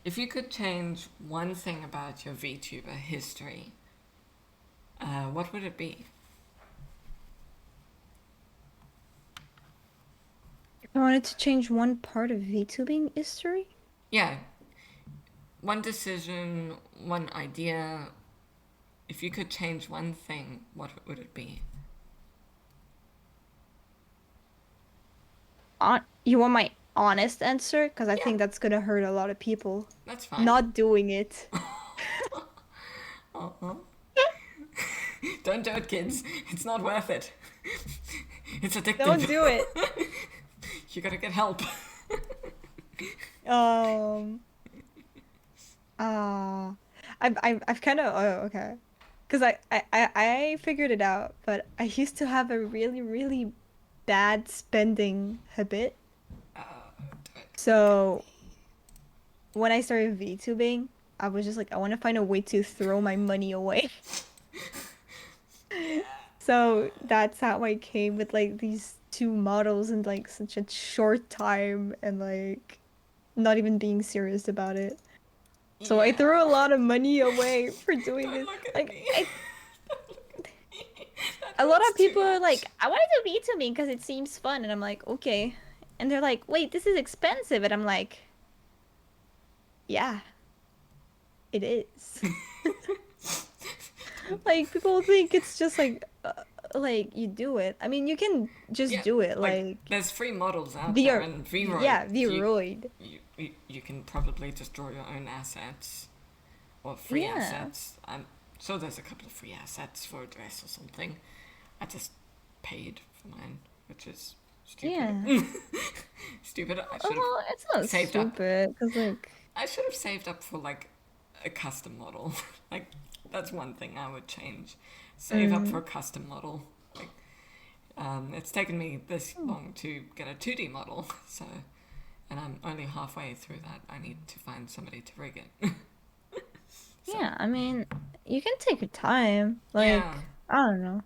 if you could change one thing about your VTuber history, what would it be? If I wanted to change one part of VTubing history, Yeah, one decision, one idea. If you could change one thing, what would it be? you want my honest answer? Because I Yeah, think that's gonna hurt a lot of people. that's fine. Not doing it. Uh-huh. Don't do it, kids. It's not worth it. It's Don't addictive. do it. You gotta get help. Um. Uh, I've kind of okay, because I figured it out, but I used to have a really bad spending habit. So when I started VTubing, I was just like, I want to find a way to throw my money away. So that's how I came with like these two models in like such a short time and like not even being serious about it. So I Yeah. threw a lot of money away for doing Don't this. look at Like me. I That a lot hurts of too people are much. like, I want to do VTubing because it seems fun, and I'm like, okay. And they're like, wait, this is expensive, and I'm like, yeah, it is. Like people think it's just like you do it. I mean, you can just Yeah, do it, like like there's free models out there, the and Vroid, yeah, Vroid. you can probably just draw your own assets or free Yeah, assets. I'm sure there's a couple of free assets for a dress or something. I just paid for mine, which is stupid. yeah. Stupid. I should have Well, it's not saved up. stupid because like I should have saved up for like a custom model. Like that's one thing I would change. Save up for a mm, custom model. Like it's taken me this long to get a 2D model, so and I'm only halfway through that. I need to find somebody to rig it. So yeah, I mean, you can take your time. yeah, Like, I don't know.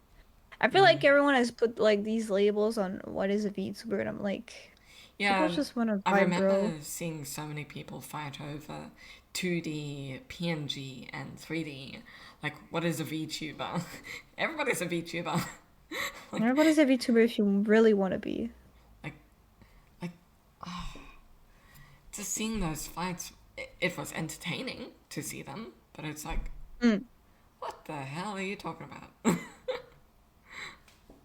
I feel mm, like everyone has put like these labels on what is a VTuber, and I'm like, People Yeah, just want to I vibe, bro. remember seeing so many people fight over 2D, PNG, and 3D. Like, what is a VTuber? Everybody's a VTuber. like, Everybody's a VTuber if you really want to be. like, like, just seeing those fights, it was entertaining to see them, but it's like, Mm. what the hell are you talking about?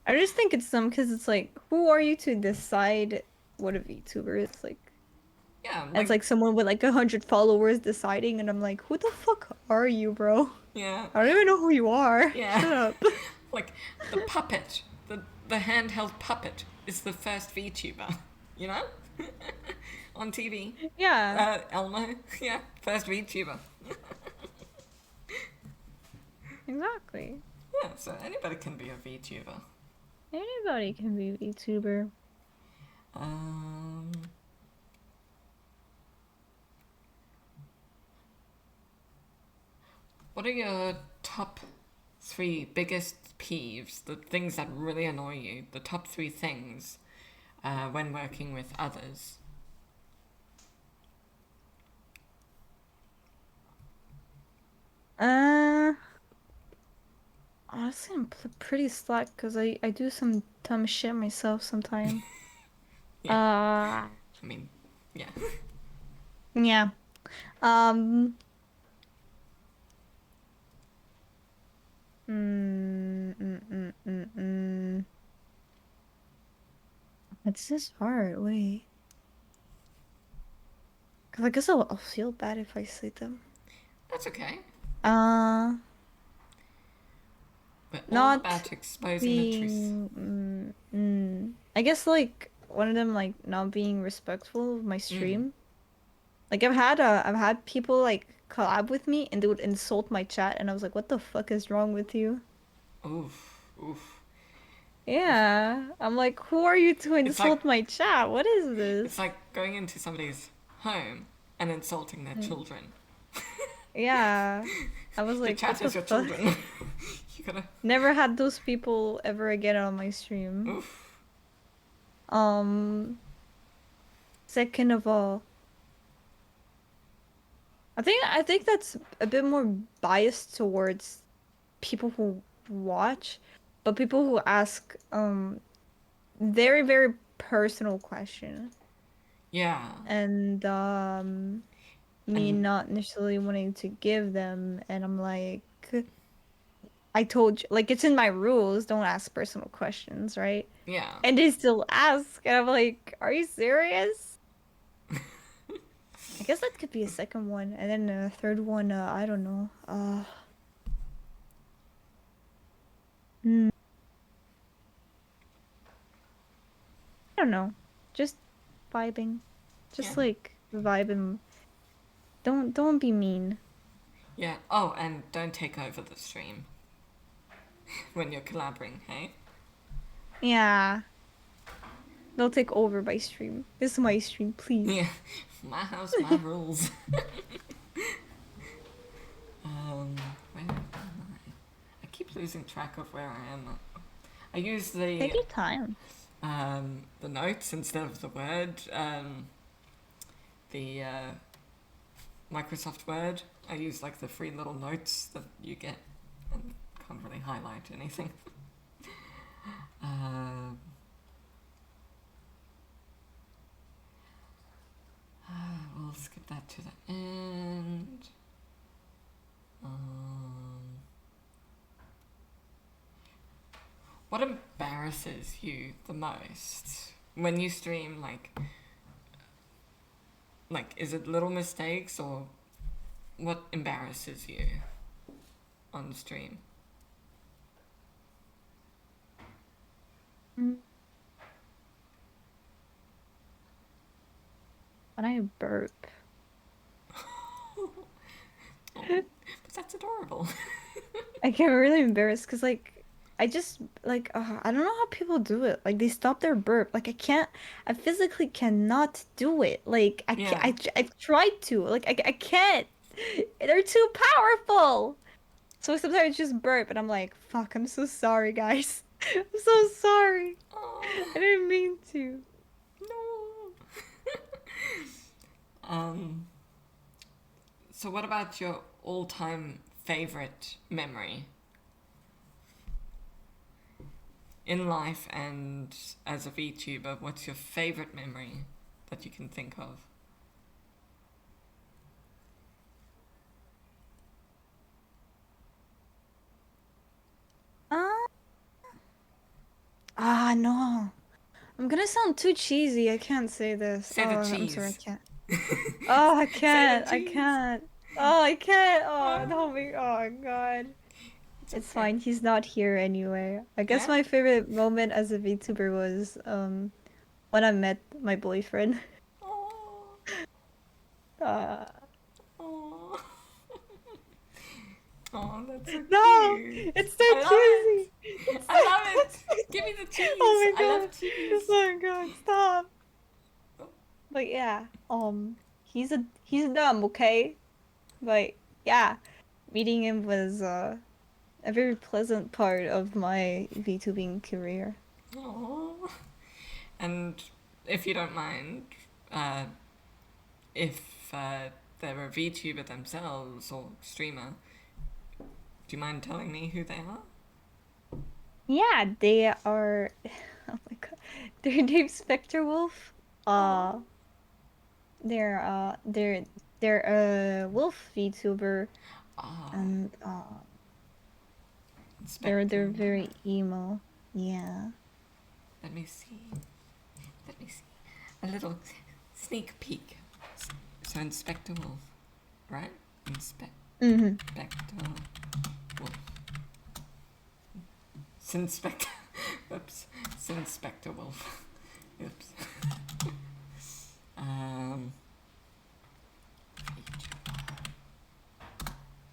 I just think it's dumb because it's like, who are you to decide what a VTuber is? Like, yeah, it's like, like someone with like 100 followers deciding, and I'm like, who the fuck are you, bro? yeah, I don't even know who you are. yeah. Shut up. like, the puppet, the handheld puppet is the first VTuber, you know? On TV. Yeah, Elmo, yeah, first VTuber. exactly. Yeah, so anybody can be a VTuber. Anybody can be a VTuber. Um, what are your top three biggest peeves, the things that really annoy you, the top three things when working with others? Uh, Honestly, I'm pretty slack because I do some dumb shit myself sometimes. Yeah, Uh, I mean, yeah. yeah. Um, mm, mm, mm, mm, mm. It's just hard. Wait. Because I guess I'll feel bad if I say them. That's okay. Uh, We're all Not about exposing the truth. being. I guess like one of them like not being respectful of my Mm. stream. Like I've had people like collab with me and they would insult my chat and I was like, what the fuck is wrong with you? Oof, oof. Yeah. I'm like, who are you to It's like insult my chat? What is it's this? like going into somebody's home and insulting their Mm. children. Yeah. I was Your like, what chat the is your fuck? children. you gotta. Never had those people ever again on my stream. Oof. Um, Second of all, I think that's a bit more biased towards people who watch, but people who ask very, very personal question Yeah. and me And not necessarily wanting to give them and I'm like I told you like it's in my rules, don't ask personal questions, right? yeah. And they still ask and I'm like, are you serious? I guess that could be a second one and then a third one, I don't know. Hmm, I don't know. Just vibing. Yeah. Just like vibing. Don't be mean. Yeah. Oh, and don't take over the stream when you're collaborating, hey? Yeah. Don't take over my stream. This is my stream, please. Yeah. My house, my rules. Where am I? I keep losing track of where I am. I use Take your time. the notes instead of the word. The Microsoft Word. I use like the free little notes that you get and can't really highlight anything. Uh, we'll skip that to the end. What embarrasses you the most when you stream? Like, is it little mistakes or what embarrasses you on stream? Mm. When I burp. Oh, but that's adorable. I get really embarrassed because like I just like I don't know how people do it. Like they stop their burp. Like I physically cannot do it. Like I can't, Yeah. I've tried to. Like I can't. They're too powerful. So sometimes I just burp and I'm like, fuck, I'm so sorry, guys. I'm so sorry. Oh, I didn't mean to. no. Um, so what about your all-time favorite memory in life and as a VTuber? What's your favorite memory that you can think of? Uh, no. I'm gonna sound too cheesy. I can't say this. Say Oh, the I'm sorry, I cheese. can't. Oh, I Say the can't. I cheese. can't. Oh, I can't. Oh, Oh, no, oh God. it's It's okay. fine. He's not here anyway. I guess Yeah? my favorite moment as a VTuber was when I met my boyfriend. Oh, Uh, oh, oh, that's so no, cute. it's so I love it. cheesy. It's I so... love it. Give me the cheese. Oh I my love God. cheese. Oh my God, stop. But yeah, he's dumb, okay? But yeah, meeting him was a very pleasant part of my VTubing career. Oh. And if you don't mind, uh, if they're a VTuber themselves or streamer, do you mind telling me who they are? Yeah, they are. Oh my God, they're named Spectre Wolf. Oh. Uh, they're they're a wolf VTuber, Ah, and they're Inspector. very emo. Yeah. Let me see. Let me see. A little sneak peek. So Inspector Wolf, right? Inspector Mm-hmm. Wolf. Sinspector. Oops. Sinspector Wolf. Oops. Um.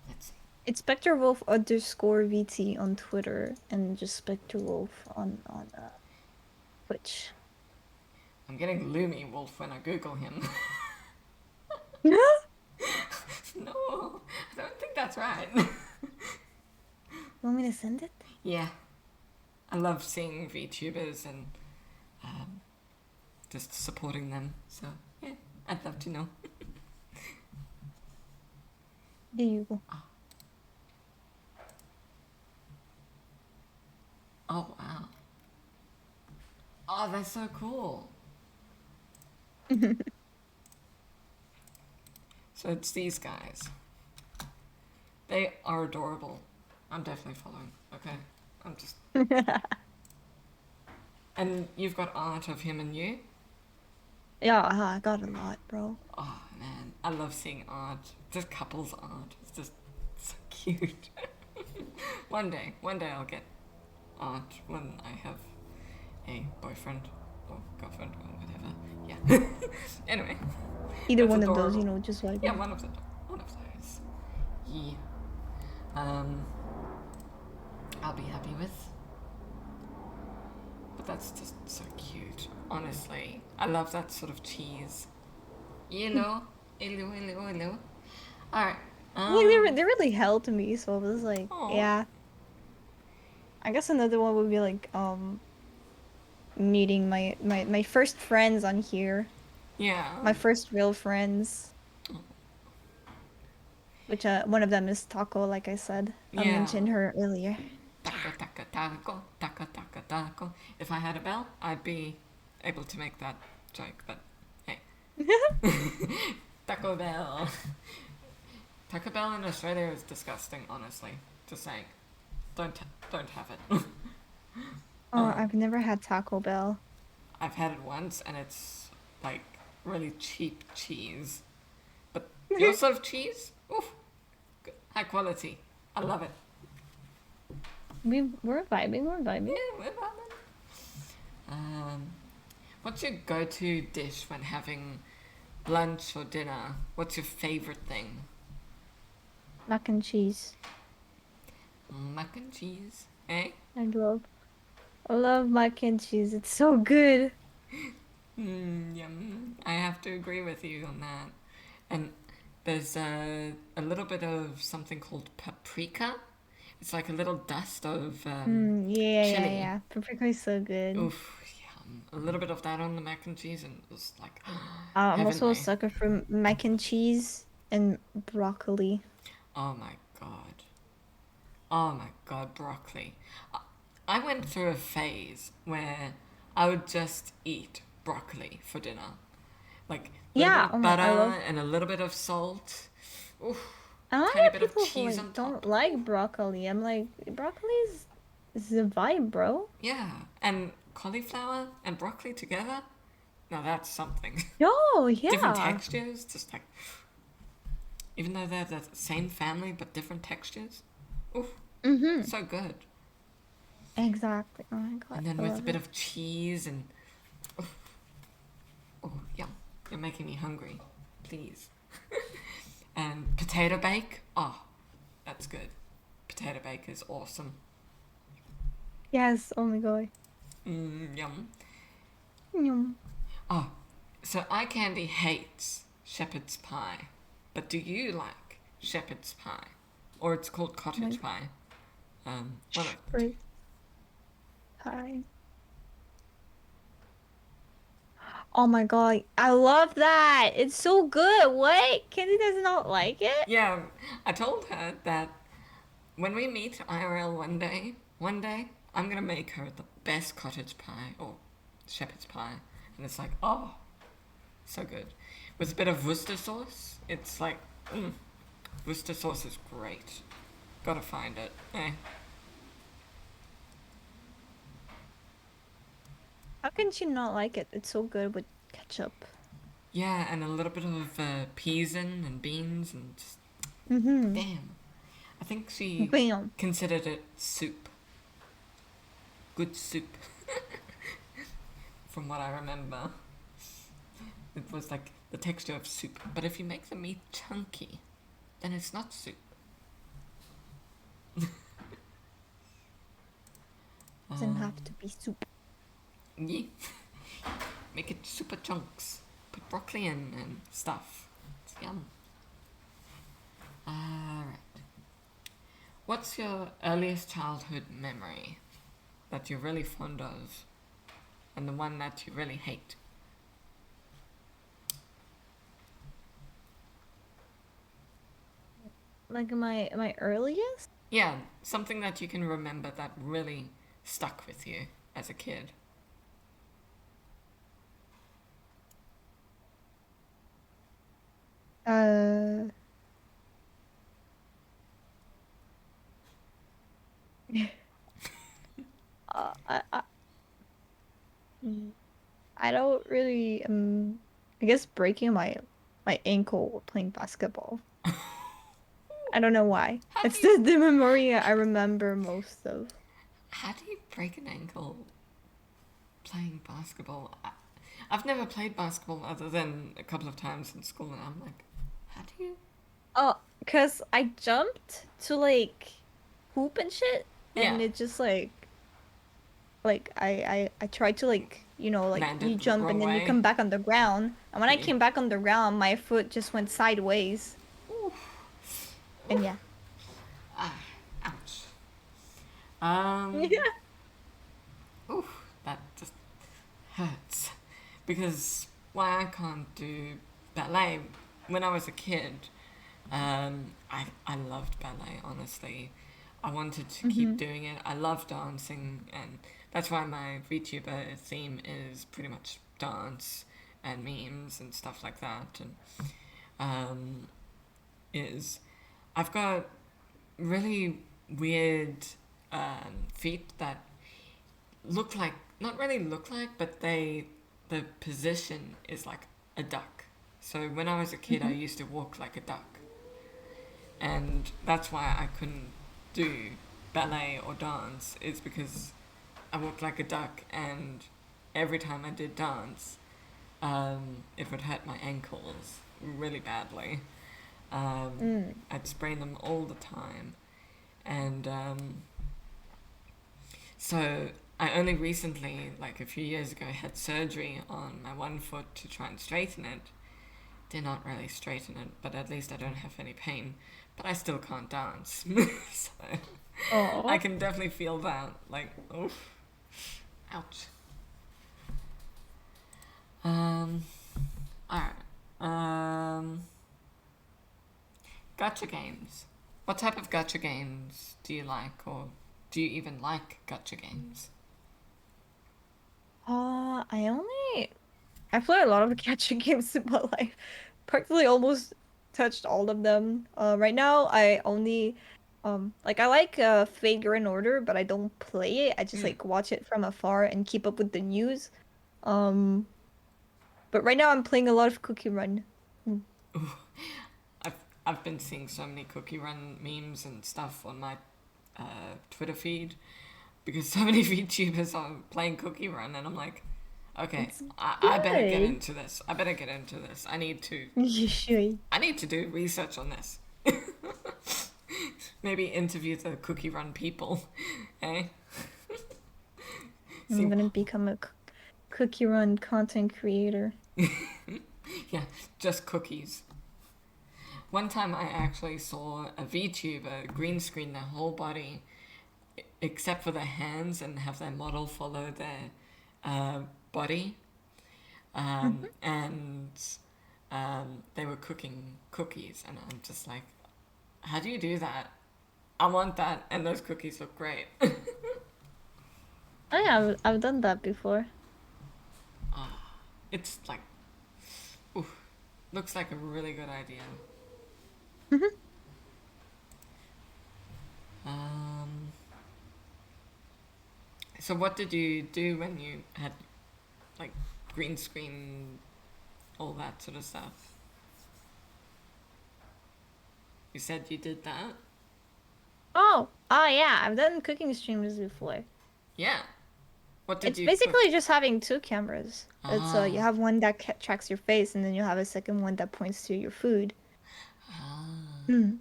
Let's see. It's Spectre Wolf underscore VT on Twitter and just Spectre Wolf on Twitch. I'm getting Loomy Wolf when I Google him. No, I don't think that's right. Want me to send it? Yeah, I love seeing VTubers and um, just supporting them. So yeah, I'd love to know. There you go. Oh wow. Oh, that's so cool. So it's these guys. They are adorable. I'm definitely following. Okay, I'm just. And you've got art of him and you. Yeah, I got a lot, bro. Oh man, I love seeing art. Just couples art. It's just so cute. One day I'll get art when I have a boyfriend or girlfriend or whatever. Yeah. Anyway, Either that's one of those, adorable. just Yeah, vibing. one of those. Yeah. Um, I'll be happy with. But that's just so cute. Honestly, I love that sort of cheese. You know, hello, hello, hello. All right. Like they really helped me, so it was like, Oh, yeah. I guess another one would be like meeting my first friends on here. yeah. My first real friends, which one of them is Taco, like I said. I Yeah. mentioned her earlier. Taco, taco, taco, taco, taco, taco. If I had a bell, I'd be able to make that joke, but hey. Taco Bell. Taco Bell in Australia is disgusting, honestly. Just saying. Don't don't have it. Oh, uh, I've never had Taco Bell. I've had it once and it's like really cheap cheese. But your sort of cheese, oof, good. High quality. I love it. We're vibing, we're vibing. Yeah, we're vibing. What's your go-to dish when having lunch or dinner? What's your favorite thing? Mac and cheese. Mac and cheese, eh? I love I love mac and cheese. It's so good. Yum. I have to agree with you on that. And there's a little bit of something called paprika. It's like a little dust of Yeah, yeah, chili. yeah. Paprika is so good. Oof, A little bit of that on the mac and cheese, and it was like I'm also a heavenly. sucker for mac and cheese and broccoli. Oh my god. Oh my god, broccoli. I I went through a phase where I would just eat broccoli for dinner. Like a little bit Yeah, of oh my, butter I love. and a little bit of salt. Oof, And I tiny know bit of people who cheese on don't top. like Oof. broccoli. I'm like, broccoli is a vibe, bro. Yeah, and cauliflower and broccoli together. Now that's something. Yo, Different yeah. textures, just like even though they're the same family but different textures. Oof, Mm-hmm. so good. Exactly. Oh my god, And then I with a love bit it. of cheese and oh yum, you're making me hungry. Please. And potato bake. Oh, that's good. Potato bake is awesome. Yes, oh my god. Yum. Yum. Oh, so eye candy hates shepherd's pie, but do you like shepherd's pie, or it's called Oh my cottage god. pie? One of the two. Fruit pie. Oh my god, I love that. It's so good. What? Candy does not like it? Yeah, I told her that when we meet IRL one day I'm gonna make her the best cottage pie or shepherd's pie, and it's like oh, so good, with a bit of Worcester sauce. It's like Worcester sauce is great. Gotta find it. Eh. How can she not like it? It's so good with ketchup. Yeah, and a little bit of peas in and beans and just Mm-hmm. damn. I think she Bam. considered it soup. Good soup, from what I remember. It was like the texture of soup. But if you make the meat chunky, then it's not soup. Doesn't Um, have to be soup. yeah. Make it super chunks. Put broccoli in and stuff. It's yum. Alright. What's your earliest childhood memory that you're really fond of and the one that you really hate? Like my earliest? Yeah, something that you can remember that really stuck with you as a kid. Uh, I mm, I don't really I guess breaking my ankle playing basketball. I don't know why. How do It's you the memory I remember most of. how do you break an ankle playing basketball? I've never played basketball other than a couple of times in school, and I'm like, how do you? Oh, 'cause I jumped to like hoop and shit, Yeah, and it just like I tried to like like you landed the jump wrong and then you way. come back on the ground, and when I Yeah. came back on the ground, my foot just went sideways, and yeah. Ah, ouch. Yeah. Oof, that just hurts. Because why I can't do ballet when I was a kid, I loved ballet, honestly. I wanted to keep Hmm. doing it. I love dancing, and that's why my VTuber theme is pretty much dance and memes and stuff like that. And um, is I've got really weird feet that look like not really look like, but the position is like a duck. So when I was a kid, I Hmm. used to walk like a duck, and that's why I couldn't do ballet or dance. Is because I walked like a duck, and every time I did dance, it would hurt my ankles really badly. Mm. I'd sprain them all the time, and so I only recently, like a few years ago, had surgery on my one foot to try and straighten it. Did not really straighten it, but at least I don't have any pain. But I still can't dance, so I Oh. can definitely feel that. Like, oof, ouch. Um, alright. Um, Gacha games. What type of gacha games do you like, or do you even like gacha games? I only I played a lot of catching games in my life. Practically almost touched all of them. Right now I only like I like Fate Grand Order, but I don't play it. I just Hmm. like watch it from afar and keep up with the news. Um, but right now I'm playing a lot of Cookie Run. Mm. I've I've been seeing so many Cookie Run memes and stuff on my Twitter feed because so many VTubers are playing Cookie Run, and I'm like, okay, It's I better get good. into this. I better get into this. You should. I need to do research on this. Maybe interview the Cookie Run people, eh? I'm See, gonna become a Cookie Run content creator. yeah, just cookies. One time I actually saw a VTuber green screen their whole body except for their hands and have their model follow their body. Mhm. And they were cooking cookies, and I'm just like, how do you do that? I want that, and those cookies look great. Oh yeah, I've done that before. It's like, oof, looks like a really good idea. Mhm. Um, so what did you do when you had like green screen, all that sort of stuff? You said you did that? Oh yeah, I've done cooking streams before. Yeah. What did It's you cook? basically just having two cameras. It's you Ah, have one that tracks your face, and then you have a second one that points to your food. ah, Mm.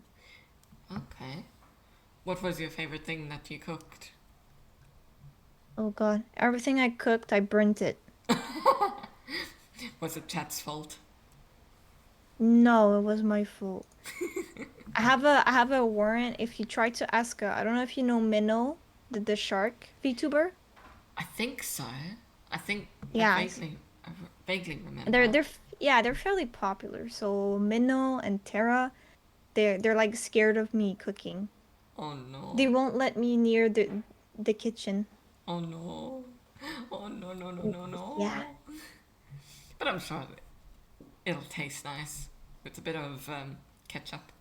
okay. What was your favorite thing that you cooked? Oh God, everything I cooked, I burnt it. Was it Chat's fault? No, it was my fault. I have a warrant. If you try to ask I don't know if you know Minnow, the shark VTuber. I think so. I think Yeah, I vaguely they're remember. yeah, they're fairly popular. So Minnow and Tara, they're like scared of me cooking. Oh They no. won't let me near the kitchen. Oh no. Oh no no no Mm, no yeah, no. But I'm sure it'll taste nice with a bit of ketchup.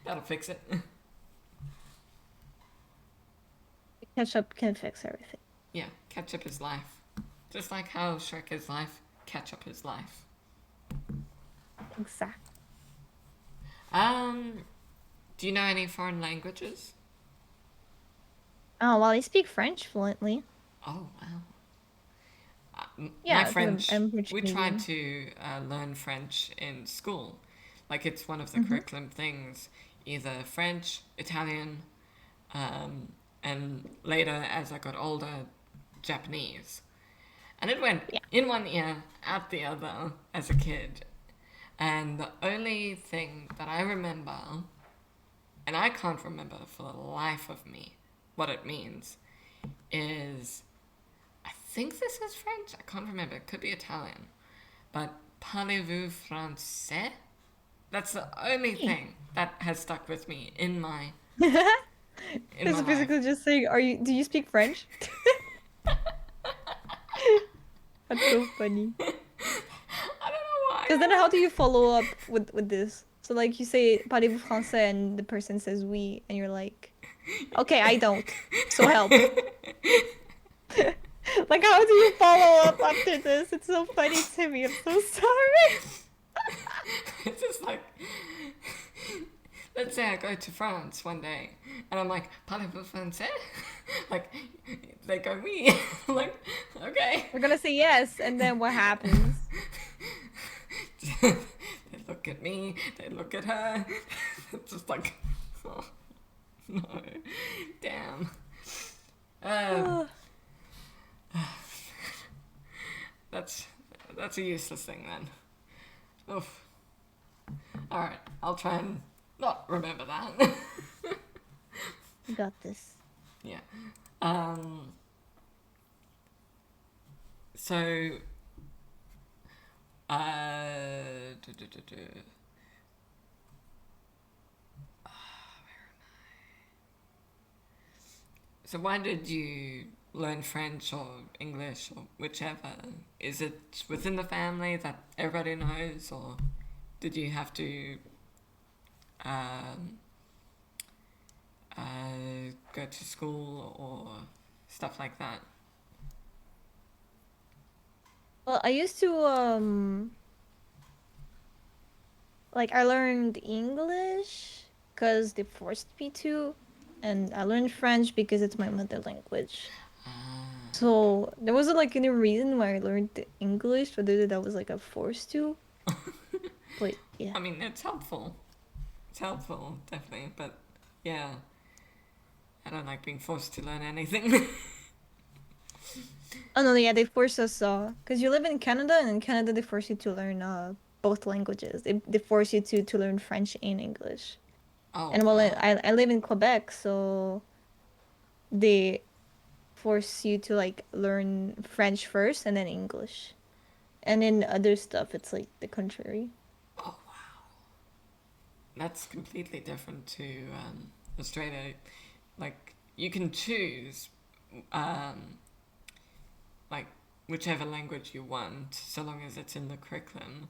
That'll fix it. ketchup can fix everything. Yeah, ketchup is life. Just like how Shrek is life, ketchup is life. Exactly. Um, do you know any foreign languages? Oh, well, I speak French fluently. Oh wow. My Yeah, because French, I'm we French tried Canadian. to learn French in school. Like it's one of the Hmm. curriculum things, either French, Italian, and later as I got older, Japanese. And it went Yeah. in one ear, out the other as a kid. And the only thing that I remember, and I can't remember for the life of me what it means, is I think this is French. I can't remember. It could be Italian. But parlez-vous français? That's the only Hey. thing that has stuck with me in my It's life. basically just saying, do you speak French? That's so funny. I don't know why. Because then how do you follow up with this? So like you say parlez-vous français and the person says oui and you're like, "Okay, I don't. So help." Like how do you follow up after this? It's so funny to me. I'm so sorry. It's just like, let's say I go to France one day and I'm like, parlez-vous français? Like, they go, me. I'm like, okay. We're gonna say yes, and then what happens? They look at me, they look at her. It's just like, oh, no. Damn. Um, that's that's a useless thing then. Oof. Alright, I'll try and not remember that. You got this. Yeah. Um, so Uh, duh, duh, duh, duh. So why did you learn French or English or whichever? Is it within the family that everybody knows, or did you have to um, go to school or stuff like that? Well, I used to like I learned English because they forced me to, and I learned French because it's my mother language. Okay. So there wasn't like any reason why I learned the English, whether that was like a force to. But yeah. I mean, it's helpful. It's helpful, definitely. But yeah, I don't like being forced to learn anything. Oh no, yeah, they force us because you live in Canada, and in Canada they force you to learn both languages. They force you to learn French and English. Oh And well, wow. I live in Quebec, so they force you to like learn French first and then English. And in other stuff, it's like the contrary. Oh wow. That's completely different to Australia. Like you can choose um, like whichever language you want, so long as it's in the curriculum.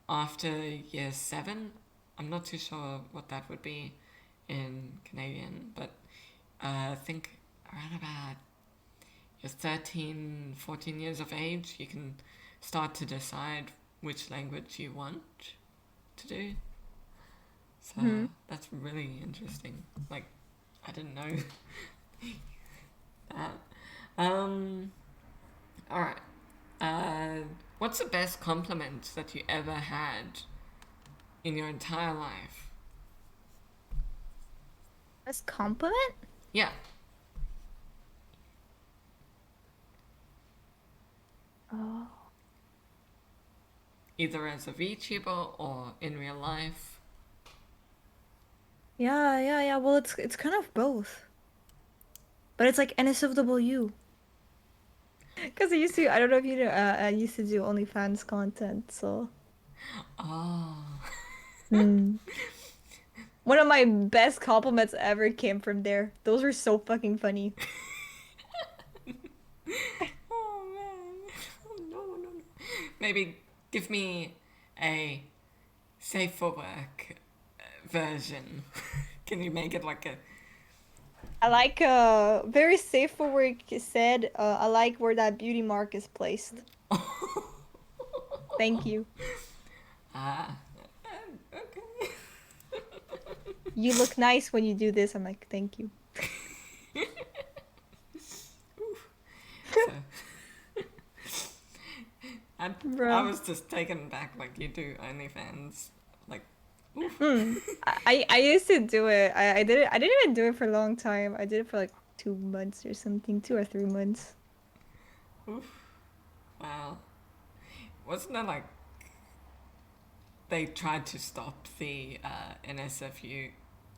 After year seven, I'm not too sure what that would be in Canadian, but I think around about you're 13, 14 years of age, you can start to decide which language you want to do. So Hmm. that's really interesting. Like, I didn't know that. Um, all right. What's the best compliment that you ever had in your entire life? As compliment? Yeah, Oh. either as a VTuber or in real life. Yeah, yeah, yeah. Well, it's kind of both. But it's like NSFW. Because I don't know if you know, I used to do OnlyFans content, so. Oh. Hmm. One of my best compliments ever came from there. Those were so fucking funny. Oh man. Oh, no, no, no. Maybe give me a safe for work version. Can you make it like a. I like very safe for work said, I like where that beauty mark is placed. Thank you. Ah. Okay. You look nice when you do this. I'm like, thank you. So I Bruh. was just taken back like you do OnlyFans. Like, oof. Hmm. I used to do it. I didn't even do it for a long time. I did it for like 2 months or something, 2 or 3 months. Oof. Wow. Wasn't it like they tried to stop the NSFU,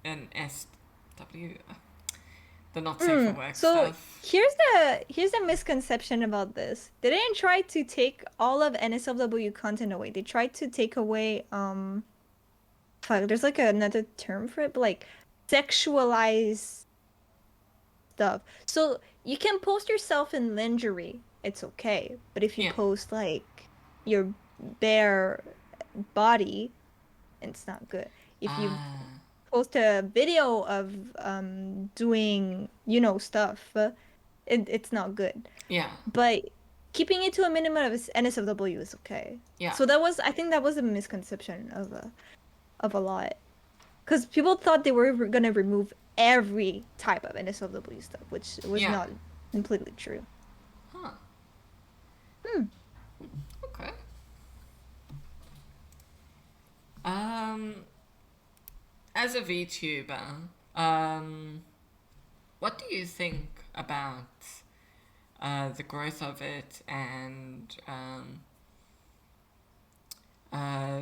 NSW, the not safe for work So stuff? here's the misconception about this. They didn't try to take all of NSFW content away. They tried to take away fuck, there's like another term for it, but like sexualized stuff. So you can post yourself in lingerie, it's okay. But if you Yeah. post like your bare body, it's not good. If you Ah. post a video of doing, stuff, it's not good. Yeah. But keeping it to a minimum of NSFW is okay. Yeah. So I think that was a misconception of a lot. Because people thought they were gonna remove every type of NSFW stuff, which was Yeah. not completely true. Huh. Hmm. Okay. Um, as a VTuber, what do you think about the growth of it and uh,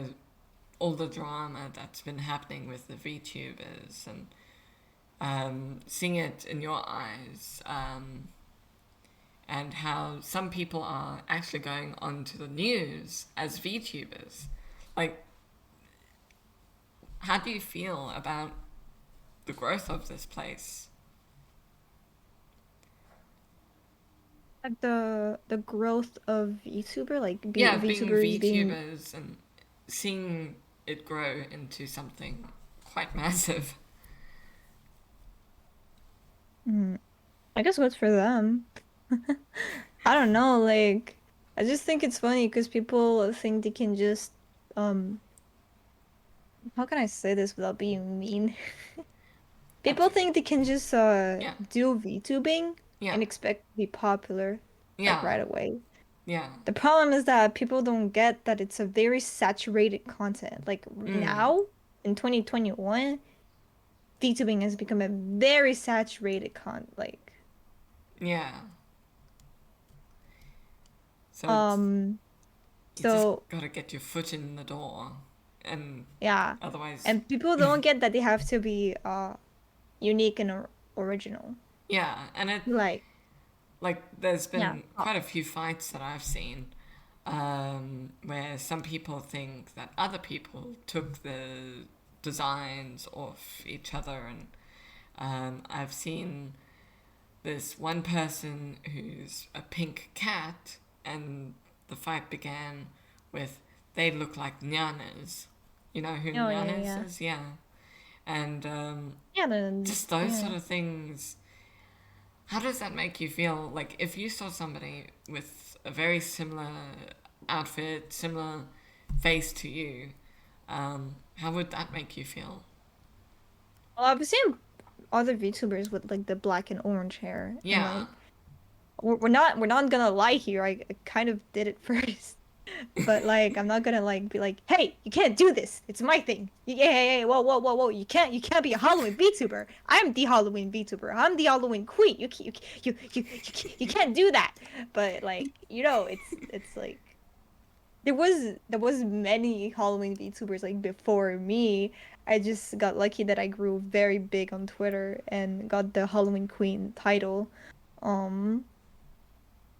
all the drama that's been happening with the VTubers and seeing it in your eyes and how some people are actually going onto the news as VTubers. Like, how do you feel about the growth of this place? Like the growth of VTuber, like Yeah, being VTubers being. VTubers and seeing it grow into something quite massive. Mm, I guess what's for them. I don't know, like I just think it's funny because people think they can just um how can I say this without being mean? That's People okay. think they can just Yeah, do VTubing yeah, and expect to be popular like yeah, right away. yeah. The problem is that people don't get that it's a very saturated content. Like Mm, now in 2021, VTubing has become a very saturated like yeah. So it's um you just so gotta get your foot in the door, and yeah. otherwise, And people don't get that they have to be unique and original. yeah. And it Like, like there's yeah. been quite a few fights that I've seen where some people think that other people took the designs off each other, and I've seen this one person who's a pink cat, and the fight began with they look like nyanas. You know who Oh yeah, nyanas yeah. is? Yeah. And Yeah, then just those yeah. sort of things. How does that make you feel? Like if you saw somebody with a very similar outfit, similar face to you, how would that make you feel? Well, I've seen other VTubers with like the black and orange hair, and Yeah. like we're not gonna lie here. I kind of did it first, but like I'm not gonna like be like, hey, you can't do this. It's my thing. Yeah, whoa, whoa, whoa, whoa. You can't be a Halloween VTuber. I'm the Halloween VTuber. I'm the Halloween queen. You can't do that. But like it's like there was many Halloween VTubers like before me. I just got lucky that I grew very big on Twitter and got the Halloween Queen title. Um,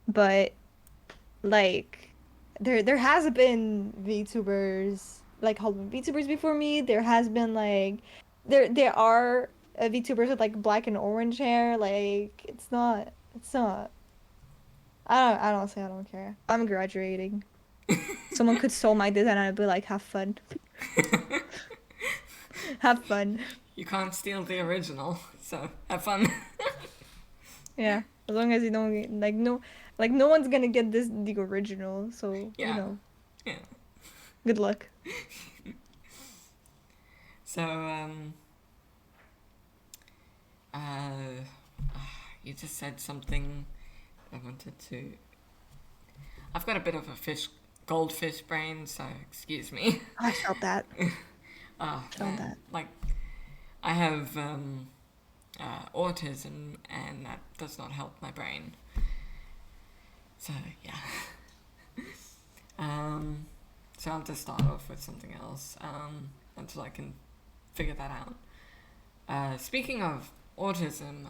but like there has been VTubers like Halloween VTubers before me. There has been like there are VTubers with like black and orange hair. Like it's not. I don't care. I'm graduating. Someone could steal my design and I'd be like, have fun. Have fun. You can't steal the original, so have fun. Yeah. As long as you don't get like no one's gonna get this the original, so Yeah. Yeah. good luck. So, uh, you just said something I wanted to. I've got a bit of a goldfish brain, so excuse me. I felt that. Oh Felt man, that. like I have autism, and that does not help my brain. So yeah. Um, so I'll just start off with something else until I can figure that out. Speaking of autism,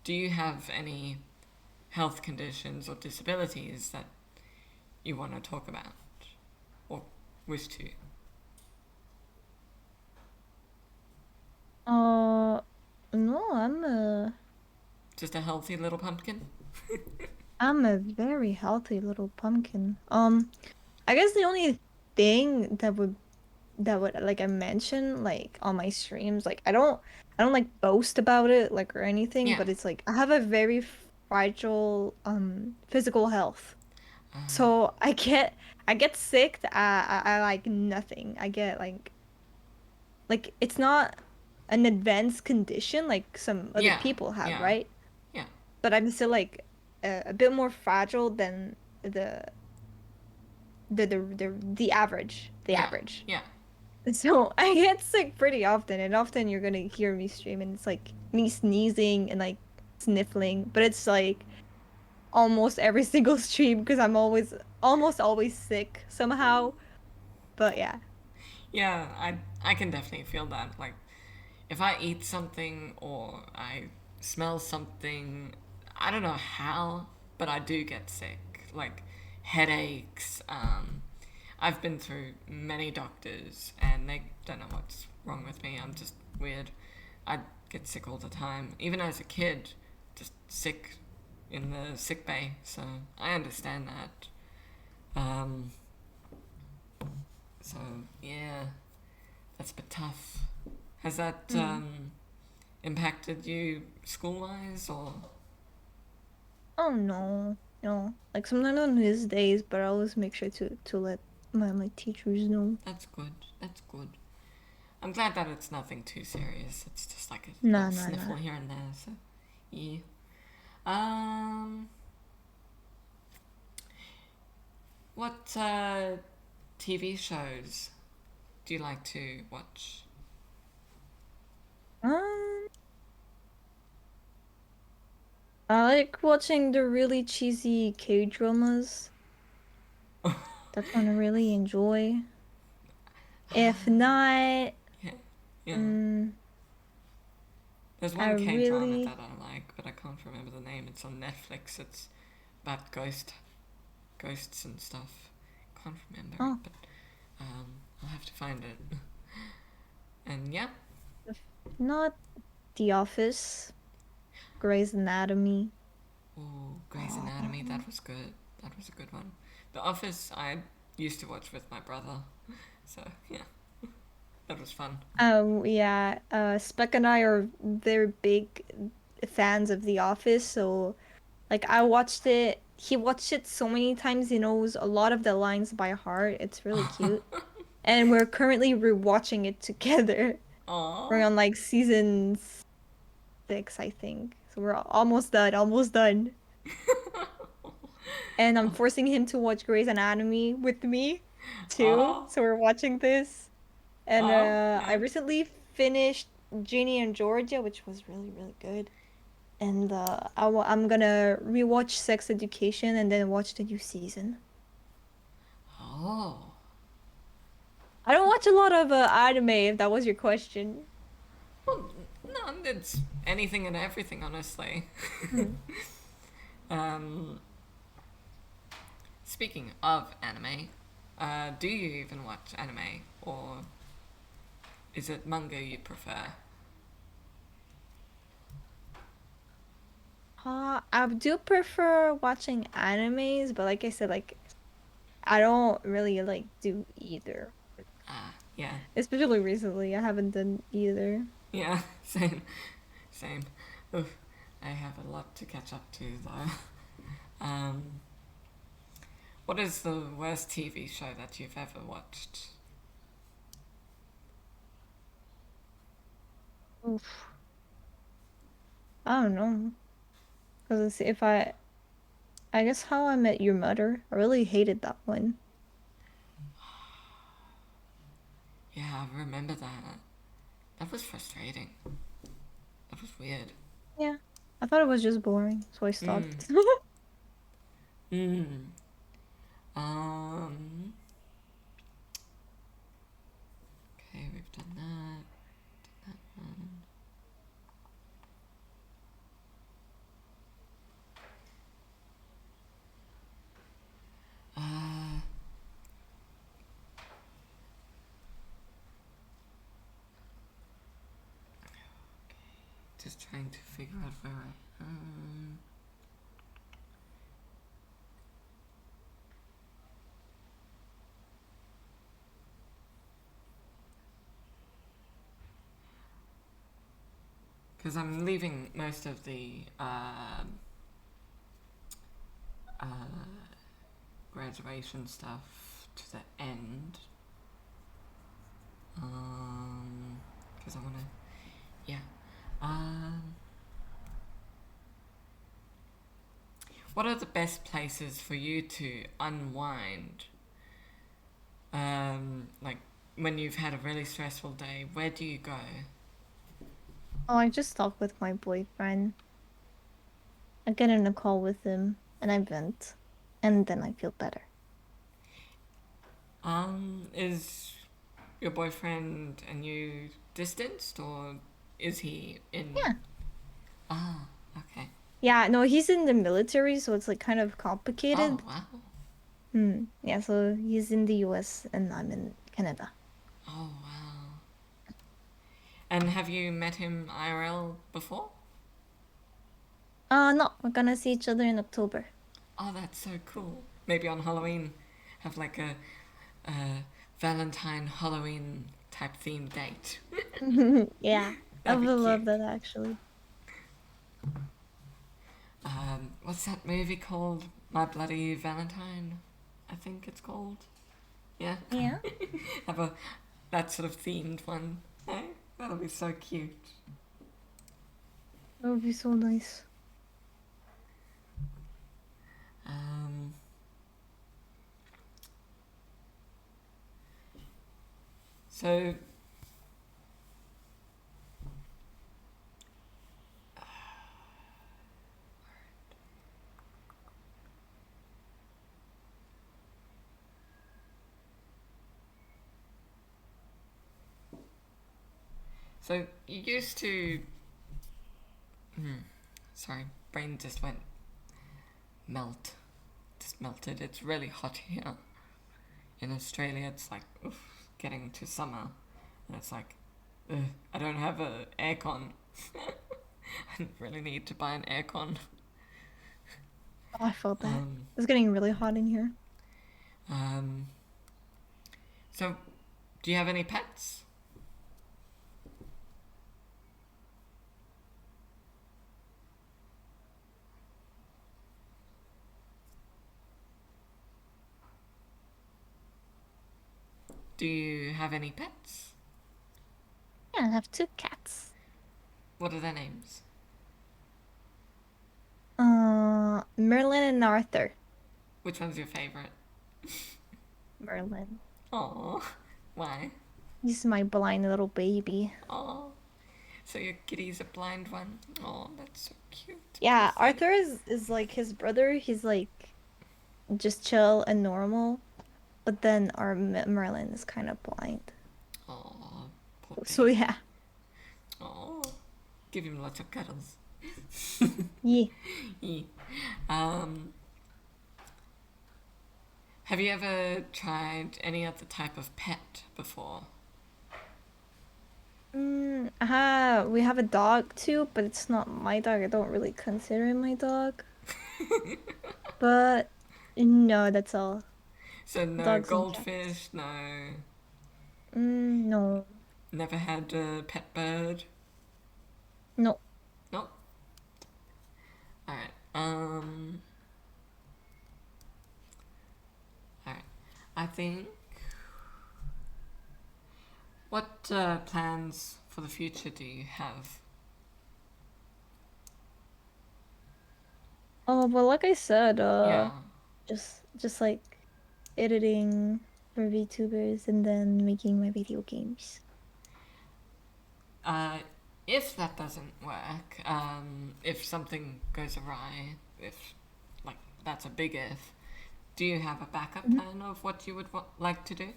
do you have any health conditions or disabilities that you want to talk about or wish to? Uh, no, Just a healthy little pumpkin? I'm a very healthy little pumpkin. I guess the only thing that would like I mentioned like on my streams, like I don't like boast about it like or anything, Yeah. but it's like I have a very fragile physical health. So I get sick. I like nothing. I get like it's not an advanced condition like some other Yeah. people have, Yeah. right? Yeah. But I'm still like a bit more fragile than the the average, the Yeah. average. Yeah. So I get sick pretty often, and often you're gonna hear me stream, and it's like me sneezing and like sniffling, but it's like almost every single stream because I'm almost always sick somehow. But yeah. Yeah, I can definitely feel that. Like, if I eat something or I smell something, I don't know how, but I do get sick. Like headaches. I've been through many doctors and they don't know what's wrong with me. I'm just weird. I get sick all the time. Even as a kid, just sick in the sick bay. So I understand that. Um, so yeah, that's a bit tough. Has that Mm. impacted you school wise or? Oh no, no. Like sometimes on his days, but I always make sure to let my teachers know. That's good. That's good. I'm glad that it's nothing too serious. It's just like a Nah, little nah, nah. sniffle here and there. So yeah. Um, what TV shows do you like to watch? Um, I like watching the really cheesy K-dramas. That's one I really enjoy. If not, Yeah, yeah. um, There's I one K drama really that I like, but I can't remember the name. It's on Netflix. It's about ghosts and stuff. Can't remember it, oh, but I'll have to find it. And yeah, if not The Office, Grey's Anatomy. oh, Grey's Anatomy. Um, That was good. That was a good one. The Office I used to watch with my brother. So yeah, that was fun. yeah, Spec and I are very big fans of The Office, so like I watched it, he watched it so many times, he knows a lot of the lines by heart. It's really cute. And we're currently rewatching it together. We're Aww. on like season 6, I think. So we're almost done, almost done. And I'm forcing him to watch Grey's Anatomy with me too. Aww. So we're watching this. And Oh, I yeah. recently finished Ginny and Georgia, which was really, really good. And I'm gonna rewatch Sex Education and then watch the new season. Oh. I don't watch a lot of anime, if that was your question. Well, no, it's anything and everything, honestly. Hmm. Um, Speaking of anime, do you even watch anime, or is it manga you prefer? I do prefer watching animes, but like I said, like I don't really like do either. Ah, yeah, Especially recently, I haven't done either. yeah, same, same. Oof, I have a lot to catch up to though. Um, what is the worst TV show that you've ever watched? Oof. I don't know. Because if I guess How I Met Your Mother, I really hated that one. Yeah, I remember that. That was frustrating. That was weird. Yeah. I thought it was just boring, so I Hmm. stopped. Hmm. Um. Okay, we've done that. Uh, just trying to figure out where I am. Because I'm leaving most of the uh, graduation stuff to the end. Because I want to, yeah. Um, what are the best places for you to unwind? Like when you've had a really stressful day, where do you go? Oh, I just talked with my boyfriend. I get in a call with him and I vent. And then I feel better. Is your boyfriend and you distanced, or is he in? Yeah. Ah, okay. Yeah, no, he's in the military, so it's like kind of Oh, complicated. wow. Yeah, so he's in the US and I'm in Canada. Oh, wow. And have you met him IRL before? No, we're gonna see each other in October. Oh, that's so cool. Maybe on Halloween, have like a Valentine Halloween type themed date. Yeah, I That'd be would cute. love that actually. What's that movie called? My Bloody Valentine, I think it's called. Yeah, Yeah, have a that sort of themed one. Hey, that'll be so cute. that would be so nice. Um, so so you used to. Sorry, brain just went melt. Just melted. It's really hot here. In Australia, it's like oof, getting to summer, and it's like, ugh, I don't have a aircon. I really need to buy an aircon. Oh, I felt that. Um, It's getting really hot in here. um, so, do you have any pets? Do you have any pets? Yeah, I have two cats. What are their names? Merlin and Arthur. Which one's your favorite? Merlin. Oh, why? He's my blind little baby. Oh, so your kitty's a blind one. Oh, that's so cute. Poor Yeah, thing. Arthur is like his brother. He's like just chill and normal. But then our Merlin is kind of blind. Oh, poor So baby. yeah. Oh, give him lots of cuddles. Yeah. Yeah. Um, have you ever tried any other type of pet before? We have a dog too, but it's not my dog. I don't really consider it my dog. But no, that's all. So no Dogs and cats. goldfish, no. No. Never had a pet bird. No. Nope. All right. All right. I think. What plans for the future do you have? Oh, but like I said, Yeah. just like editing for VTubers and then making my video games. Uh, if that doesn't work, if something goes awry, if like that's a big if, do you have a backup Mhm. plan of what you would like to do?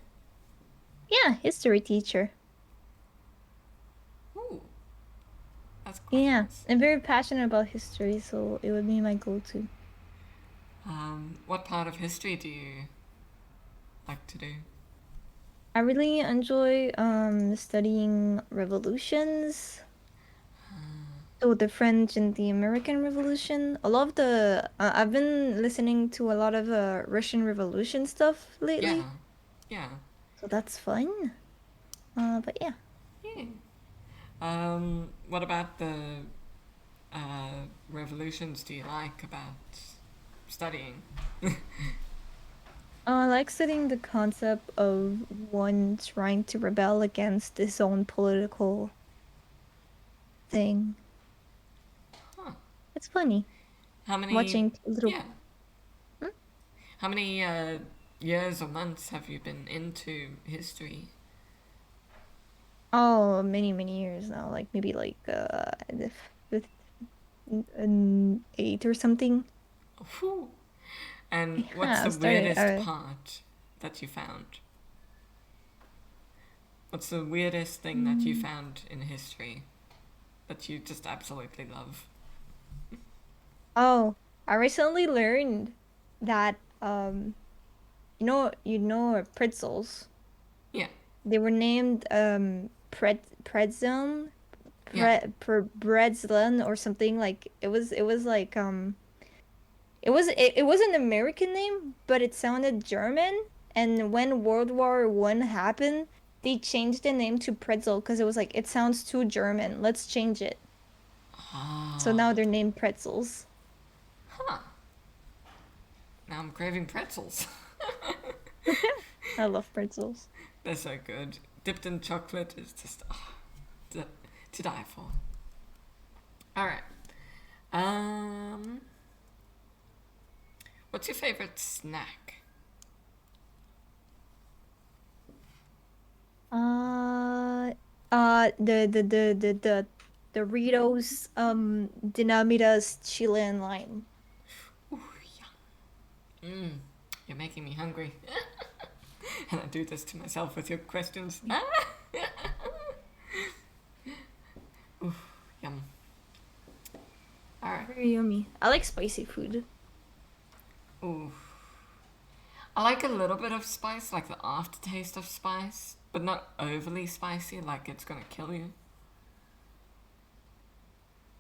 Yeah, history teacher. Ooh, that's quite Yeah, nice. I'm very passionate about history, so it would be my go-to. What part of history do you like to do? I really enjoy studying revolutions. So the French and the American Revolution. A lot of the I've been listening to a lot of Russian Revolution stuff Yeah, lately, yeah, so that's fun. But yeah. yeah. What about the revolutions do you like about studying? I like studying the concept of one trying to rebel against his own political thing. Huh. It's funny How many? watching little. Yeah. Hmm? How many years or months have you been into history? Oh, many years now. Like maybe like the fifth, eight or something. Whew. And what's Yeah, I the started. weirdest part that you found? What's the weirdest thing that you Mm, found in history that you just absolutely love? Oh, I recently learned that pretzels. Yeah, They were named pretzel yeah. Bredslen or something like it was like it was an American name, but it sounded German. And when World War I happened, they changed the name to Pretzel because it was like it sounds too German. Let's change it. So Ah, now they're named pretzels. huh. Now I'm craving pretzels. I love pretzels. They're so good. Dipped in chocolate is just to, to die for. All right. Um, what's your favorite snack? Uh, the Doritos, Dinamitas, chili and lime. Ooh, yeah. You're making me hungry. And I do this to myself with your questions. Ooh, yum. All right. Very yummy. I like spicy food. Ooh. I like a little bit of spice, like the aftertaste of spice, but not overly spicy, like it's gonna kill you.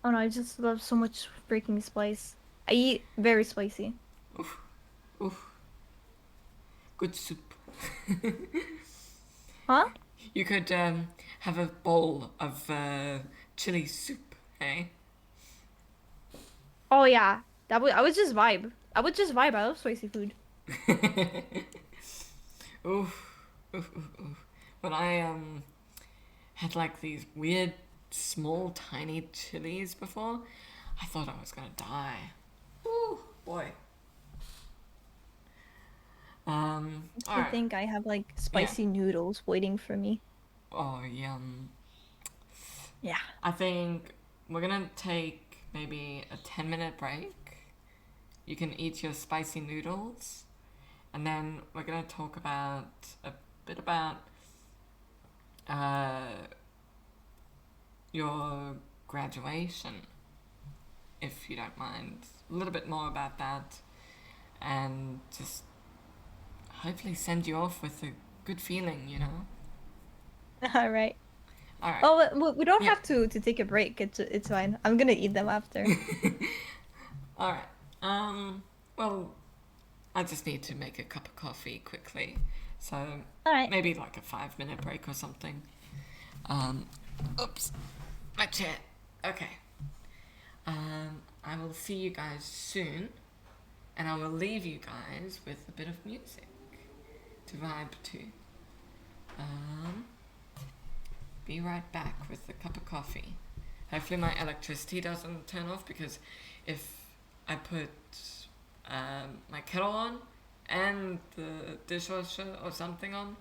Oh no, I just love so much freaking spice. I eat very spicy. Oof, oof. Good soup. Huh? You could have a bowl of chili soup, eh? Oh yeah. I would just vibe. I would just vibe. I love spicy food. Oof, oof, oof, oof. When I had like these weird, small, tiny chilies before, I thought I was gonna die. Ooh, boy. All I right. think I have like Yeah. spicy noodles waiting for me. Oh, yum. Yeah. I think we're gonna take maybe a 10-minute break. You can eat your spicy noodles, and then we're gonna talk about a bit about uh, your graduation, if you don't mind. A little bit more about that, and just hopefully send you off with a good feeling, you know? All right. All right. Oh, we don't Yeah. have to take a break. It's fine. I'm gonna eat them after. All right. Well, I just need to make a cup of coffee quickly. So All right. maybe like a 5-minute break or something. Um, oops, my chair. Okay. I will see you guys soon, and I will leave you guys with a bit of music to vibe to. Um, be right back with a cup of coffee. Hopefully my electricity doesn't turn off, because if I put my kettle on and the dishwasher or something on,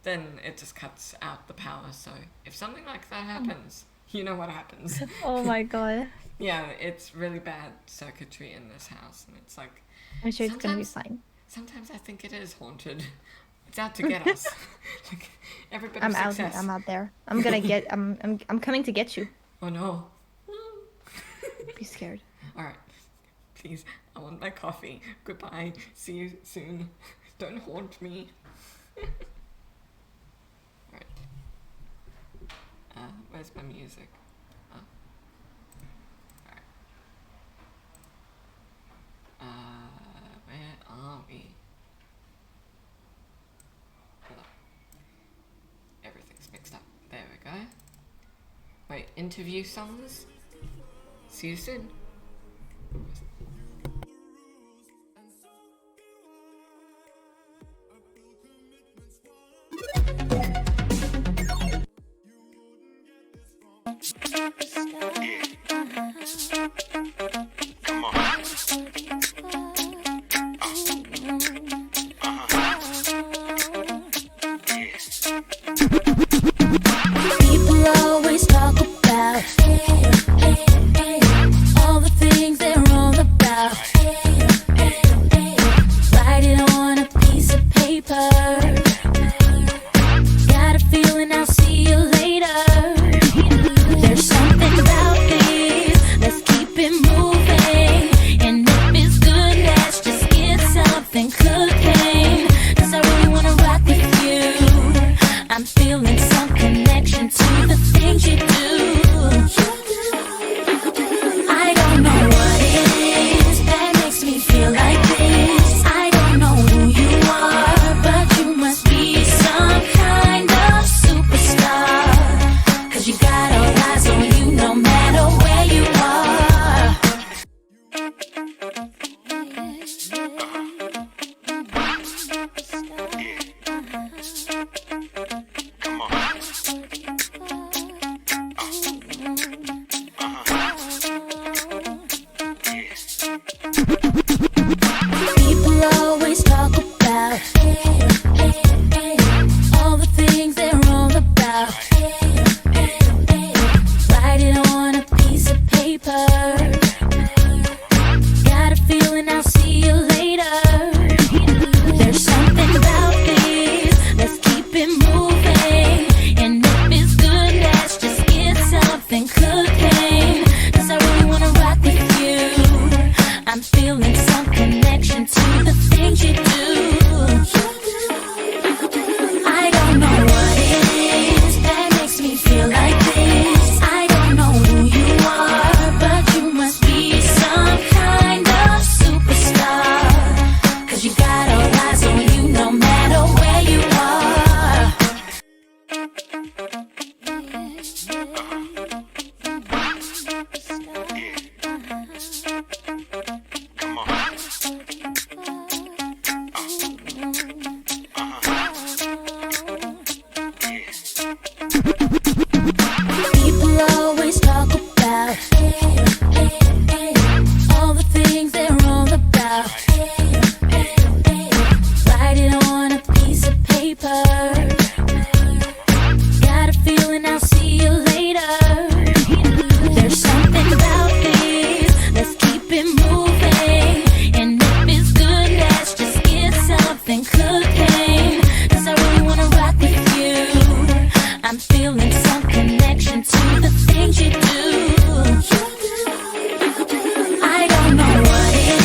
then it just cuts out the power. So if something like that happens, you know what happens. Oh my God. Yeah, it's really bad circuitry in this house, and it's like I'm sure it's gonna be sometimes fine. sometimes I think it is haunted. It's out to get us. Like every bit of I'm out. success. I'm out there. I'm gonna get. I'm coming to get you. Oh no. Be scared. All right. Please, I want my coffee. Goodbye. See you soon. Don't haunt me. Alright. Where's my music? Oh. Alright. Where are we? Hold on. Everything's mixed up. There we go. Wait, interview songs? See you soon. Come on. People always talk about all the things they're wrong about. Write it on a piece of paper. Got a feeling I'll see you later. There's some connection to the things you do. I don't know what it is that makes me feel like this. I don't know who you are, but you must be some kind of superstar. 'Cause you got all eyes on you no matter where you are. People always talk about all the things they're all about. Write it on a piece of paper. Got a feeling I'll see you later. There's something about this, let's keep it moving. And if it's good, let's just get something cooking. 'Cause I really wanna rock with you. I'm feeling some connection to the things you do. I don't know what it is that makes me feel like this. I don't know who you are, but you must be some kind of superstar. 'Cause you got all eyes on you no matter where you are. People always talk about all the things they're all about. Write it on a piece of paper. Got a feeling I'll see you later. There's something about this, let's keep it moving. And if it's good, let's just get something cooking. 'Cause I really wanna rock with you. I'm feeling some connection to the things you do. I don't know what it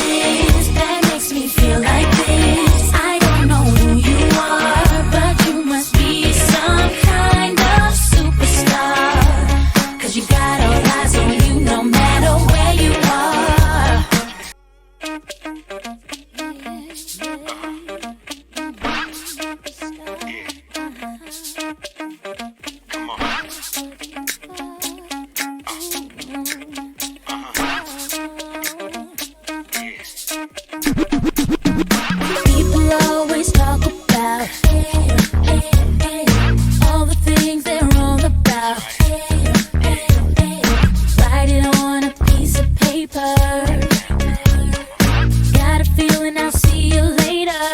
is that makes me feel like this. I don't know who you are, but you must be some kind of superstar. 'Cause you got all eyes on you no matter where you are. People always talk about all the things they're all about. Write it on a piece of paper. Got a feeling I'll see you later.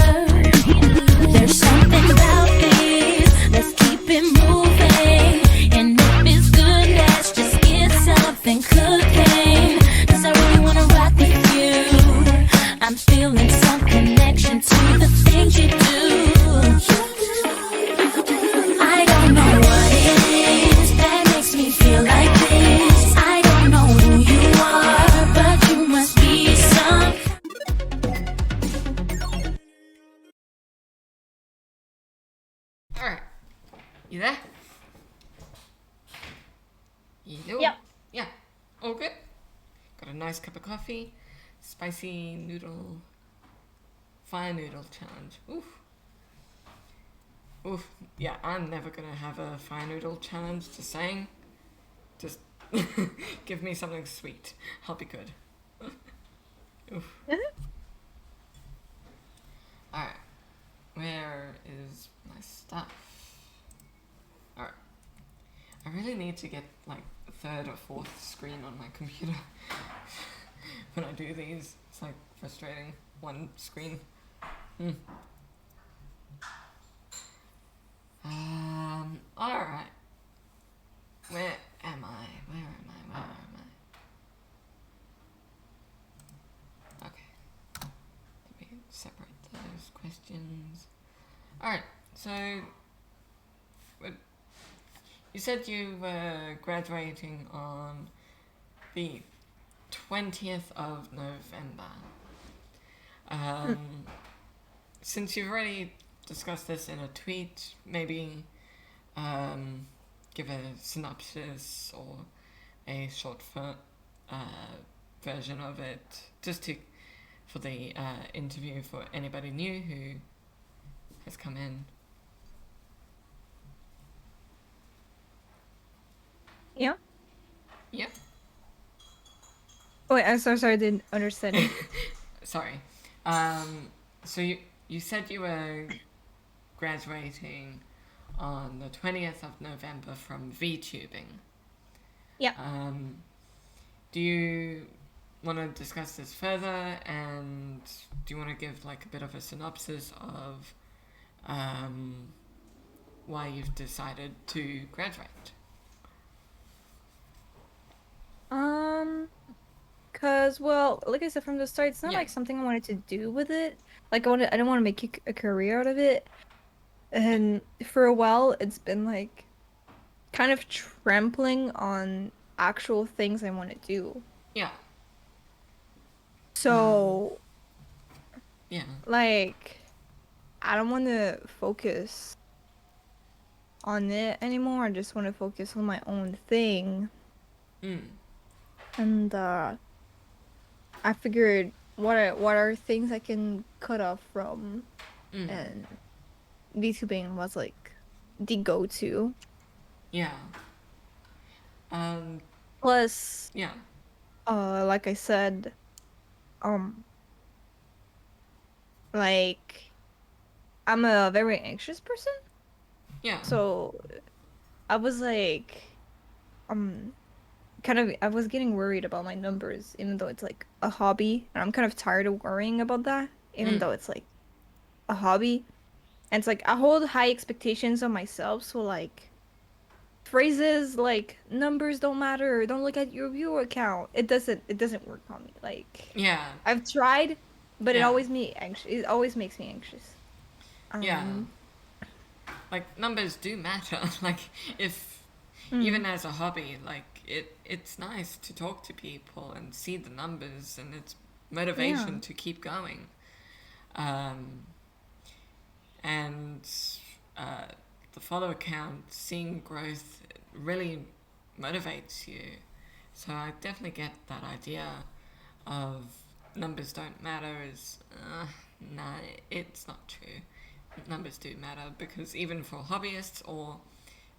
There's something about this, let's keep it moving. And if it's good, let's just get something cooking. 'Cause I really wanna rock with you. I'm feeling some connection to the things you do. I don't know what it is that makes me feel like this. I don't know who you are, but you must be some. Alright. You there? You? Yep. Yeah. All good? Got a nice cup of coffee. Spicy noodle. Fire noodle challenge. Oof. Oof. Yeah, I'm never gonna have a fire noodle challenge, just saying. Just give me something sweet. I'll be good. Oof. Alright. Where is my stuff? Alright. I really need to get like a third or fourth screen on my computer. When I do these, it's like frustrating. One screen. Alright. Where am I? Where am I? Where am I? Okay. Let me separate those questions. Alright, so you said you were graduating on the 20th of November. Since you've already discussed this in a tweet, maybe um, give a synopsis or a uh, version of it, just to for the interview for anybody new who has come in. Yeah. Yep. Wait, I'm so sorry, I didn't understand. Sorry. Um, so you said you were graduating on the 20th of November from VTubing. Yeah. Um, do you want to discuss this further, and do you want to give like a bit of a synopsis of um, why you've decided to graduate? Um, cause well, like I said from the start, it's not Yeah, like something I wanted to do with it. Like I didn't want to make a career out of it. And for a while, it's been like kind of trampling on actual things I want to do. yeah, um, So, yeah, like, I don't want to focus on it anymore. I just want to focus on my own thing. mm, And I figured what are things I can cut off from, mm, and VTubing was like the go-to. yeah, um, Plus, yeah, like I said, um, like I'm a very anxious person, yeah, so I was like, um, kind of I was getting worried about my numbers, even though it's like a hobby, and I'm kind of tired of worrying about that, even mm, though it's like a hobby. And it's like I hold high expectations on myself, so like phrases like numbers don't matter, don't look at your viewer count. It doesn't work on me. Like yeah, I've tried, but yeah, it always makes me anxious. yeah. Um, Like numbers do matter. Like if mm, even as a hobby, like it's nice to talk to people and see the numbers, and it's yeah. motivation to keep going. Um, and uh, the follower count, seeing growth really motivates you. So I definitely get that idea of numbers don't matter is, nah, it's not true. Numbers do matter because even for hobbyists or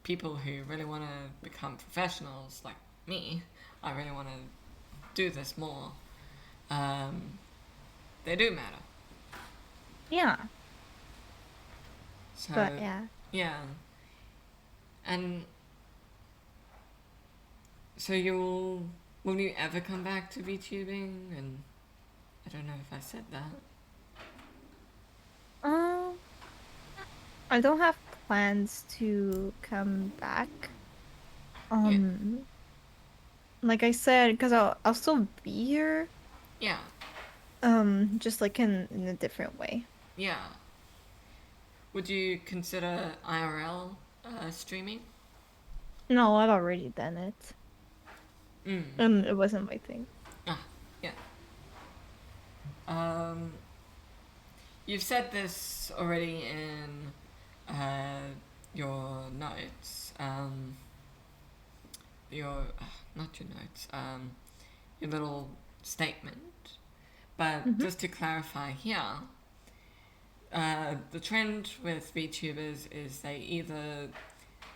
people who really want to become professionals like me, I really want to do this more. Um, they do matter. Yeah. But So, yeah. yeah. And so you'll will you ever come back to VTubing? And I don't know if I said that. Um, I don't have plans to come back. Yeah, Um, like I said, because I'll still be here. yeah, Just like in a different way. yeah. Would you consider IRL streaming? No, I've already done it. Mm. It wasn't my thing. Ah, yeah. Um, you've said this already in your notes. Your not your notes. Your little statement. But Hmm. just to clarify here, the trend with VTubers is they either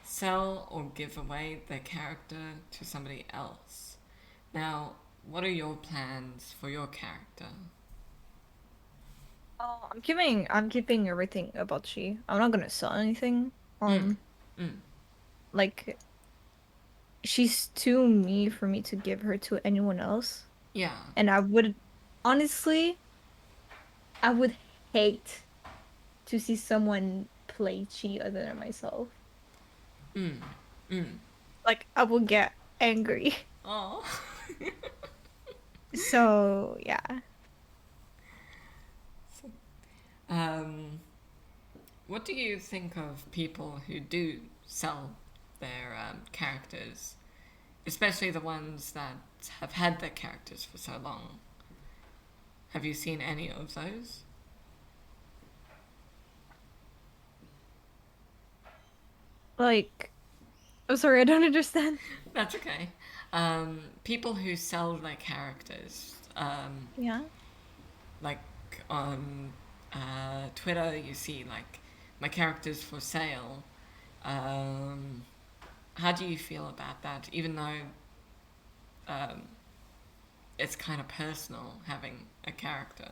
sell or give away their character to somebody else. Now, what are your plans for your character? Oh, I'm keeping everything about she. I'm not gonna sell anything. Mm, Um, mm, like she's too me for me to give her to anyone else. yeah. And I would honestly, I would hate to see someone play Chi other than myself. Mm, mm. Like I would get angry. Oh. So yeah. um, what do you think of people who do sell their characters, especially the ones that have had their characters for so long? Have you seen any of those? Like, oh, sorry, I don't understand. That's okay. People who sell their characters, Yeah. like on Twitter, you see like my characters for sale. Um, how do you feel about that? Even though um, it's kind of personal having a character.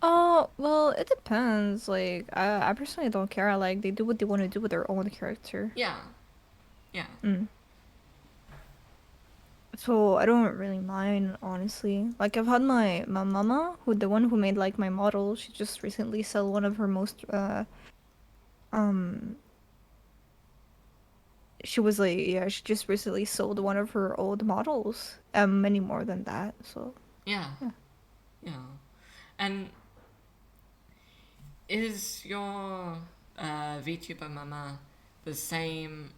Oh, well, it depends. Like, I personally don't care. I like they do what they want to do with their own character. Yeah, yeah. Mm. So I don't really mind, honestly. Like I've had my mama, who the one who made like my model, she just recently sold one of her most um she was like yeah, she just recently sold one of her old models. Many more than that. So Yeah, yeah. yeah. And is your VTuber mama the same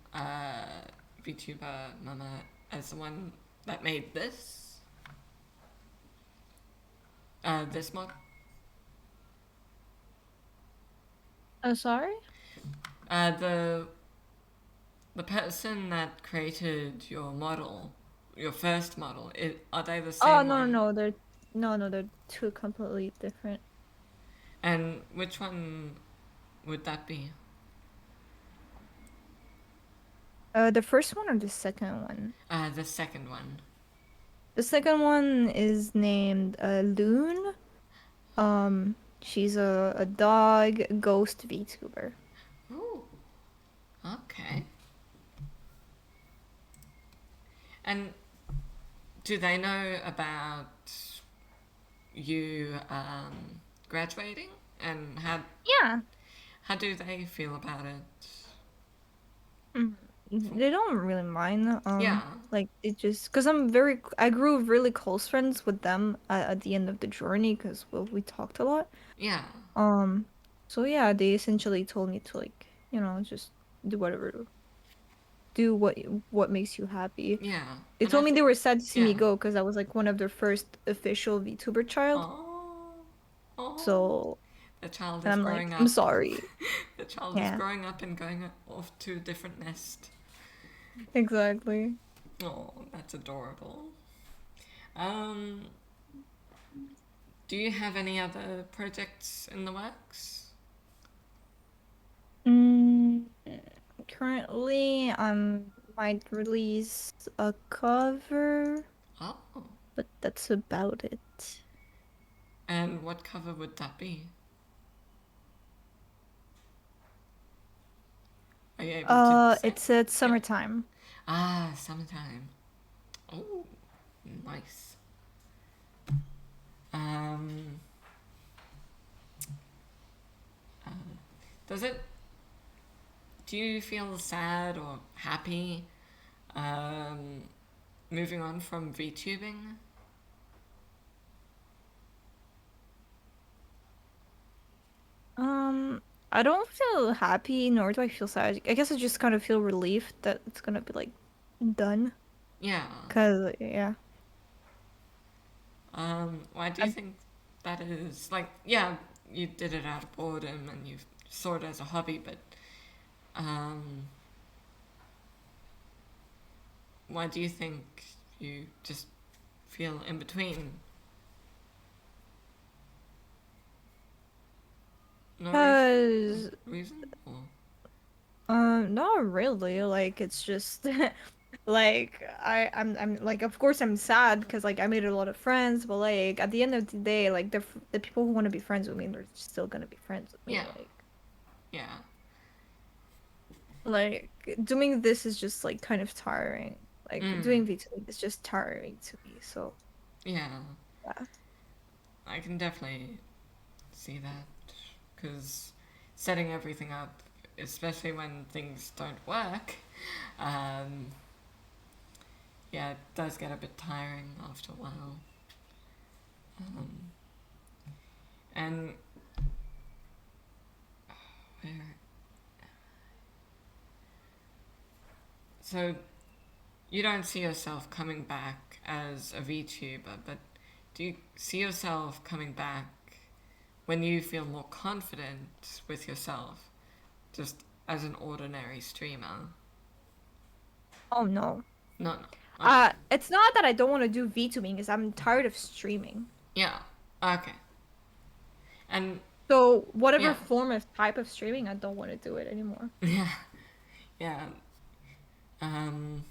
VTuber mama as the one that made this? This mod? Oh, sorry? Uh, the the person that created your model, your first model, are they the Oh same no no one? no, they're two completely different. And which one would that be? The first one or the second one? The second one. The second one is named Loon. She's a dog ghost VTuber. Ooh, okay. And do they know about you graduating? And Yeah. how do they feel about it? Mm. They don't really mind. Yeah, Like it just because I grew really close friends with them at the end of the journey because well, we talked a lot. yeah, Um, so yeah, they essentially told me to like, just do whatever, do what makes you happy. yeah. They And I told me they think, were sad to see me yeah. go because I was like one of their first official VTuber child. Oh, oh. So, The child and is I'm like, growing I'm up. sorry. The child is Yeah, growing up and going off to a different nest. exactly. Oh, that's adorable. Um, do you have any other projects in the works? Mm, currently, I might release a cover, Oh, but that's about it. and what cover would that be? Are you able to say? It's at Yeah. summertime. Ah, summertime. Oh, nice. Um, uh, does it? Do you feel sad or happy? Um, moving on from VTubing. Um, I don't feel happy, nor do I feel sad. I guess I just kind of feel relief that it's gonna be like done. Yeah. Cause yeah, Why do you I, think that is? Like, yeah, you did it out of boredom and you saw it as a hobby, but um, why do you think you just feel in between? No cause reason? Or not really. Like it's just like I'm like of course I'm sad because like I made a lot of friends, but like at the end of the day, like the people who want to be friends with me, they're still gonna be friends with me. yeah, yeah, Like doing this is just like kind of tiring. Like mm, doing VTubing is just tiring to me. So yeah. yeah. I can definitely see that because setting everything up, especially when things don't work, um, yeah, it does get a bit tiring after a while. Um, and where? So you don't see yourself coming back as a VTuber, but do you see yourself coming back when you feel more confident with yourself, just as an ordinary streamer? Oh no. No, no. Okay. It's not that I don't want to do VTubing, because I'm tired of streaming. Yeah. Okay. And So whatever yeah. form of type of streaming, I don't want to do it anymore. Yeah. Yeah. Um.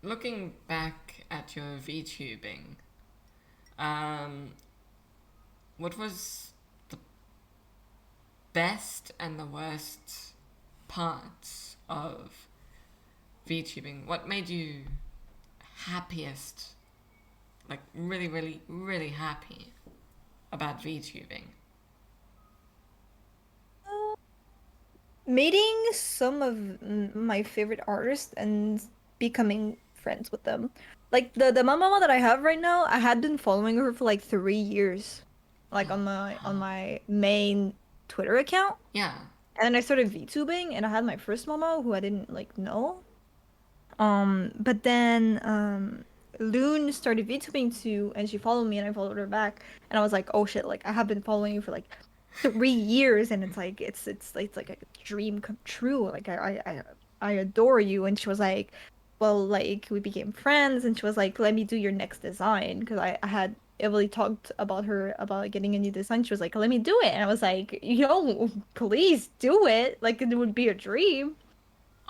Looking back at your VTubing, um, what was the best and the worst parts of VTubing? What made you happiest? Like really, really, really happy about VTubing? Meeting some of my favorite artists and becoming friends with them. Like the mama that I have right now, I had been following her for like 3 years, like on my main Twitter account. Yeah. And then I started VTubing, and I had my first mama who I didn't like know. But then Loon started VTubing too, and she followed me, and I followed her back, and I was like, oh shit, like I have been following you for like 3 years, and it's like it's like a dream come true. Like I adore you. And she was like, well, like we became friends, and she was like, let me do your next design, because I had Emily talked about her about getting a new design. She was like, let me do it, and I was like, yo, please do it. Like it would be a dream.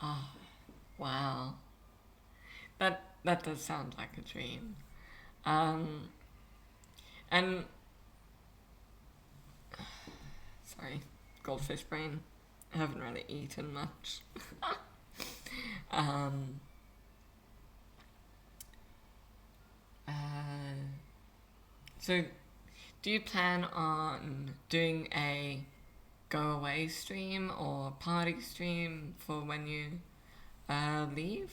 Oh, wow. That does sound like a dream. Um, and sorry, goldfish brain. I haven't really eaten much. um, uh, so, do you plan on doing a go away stream or party stream for when you leave?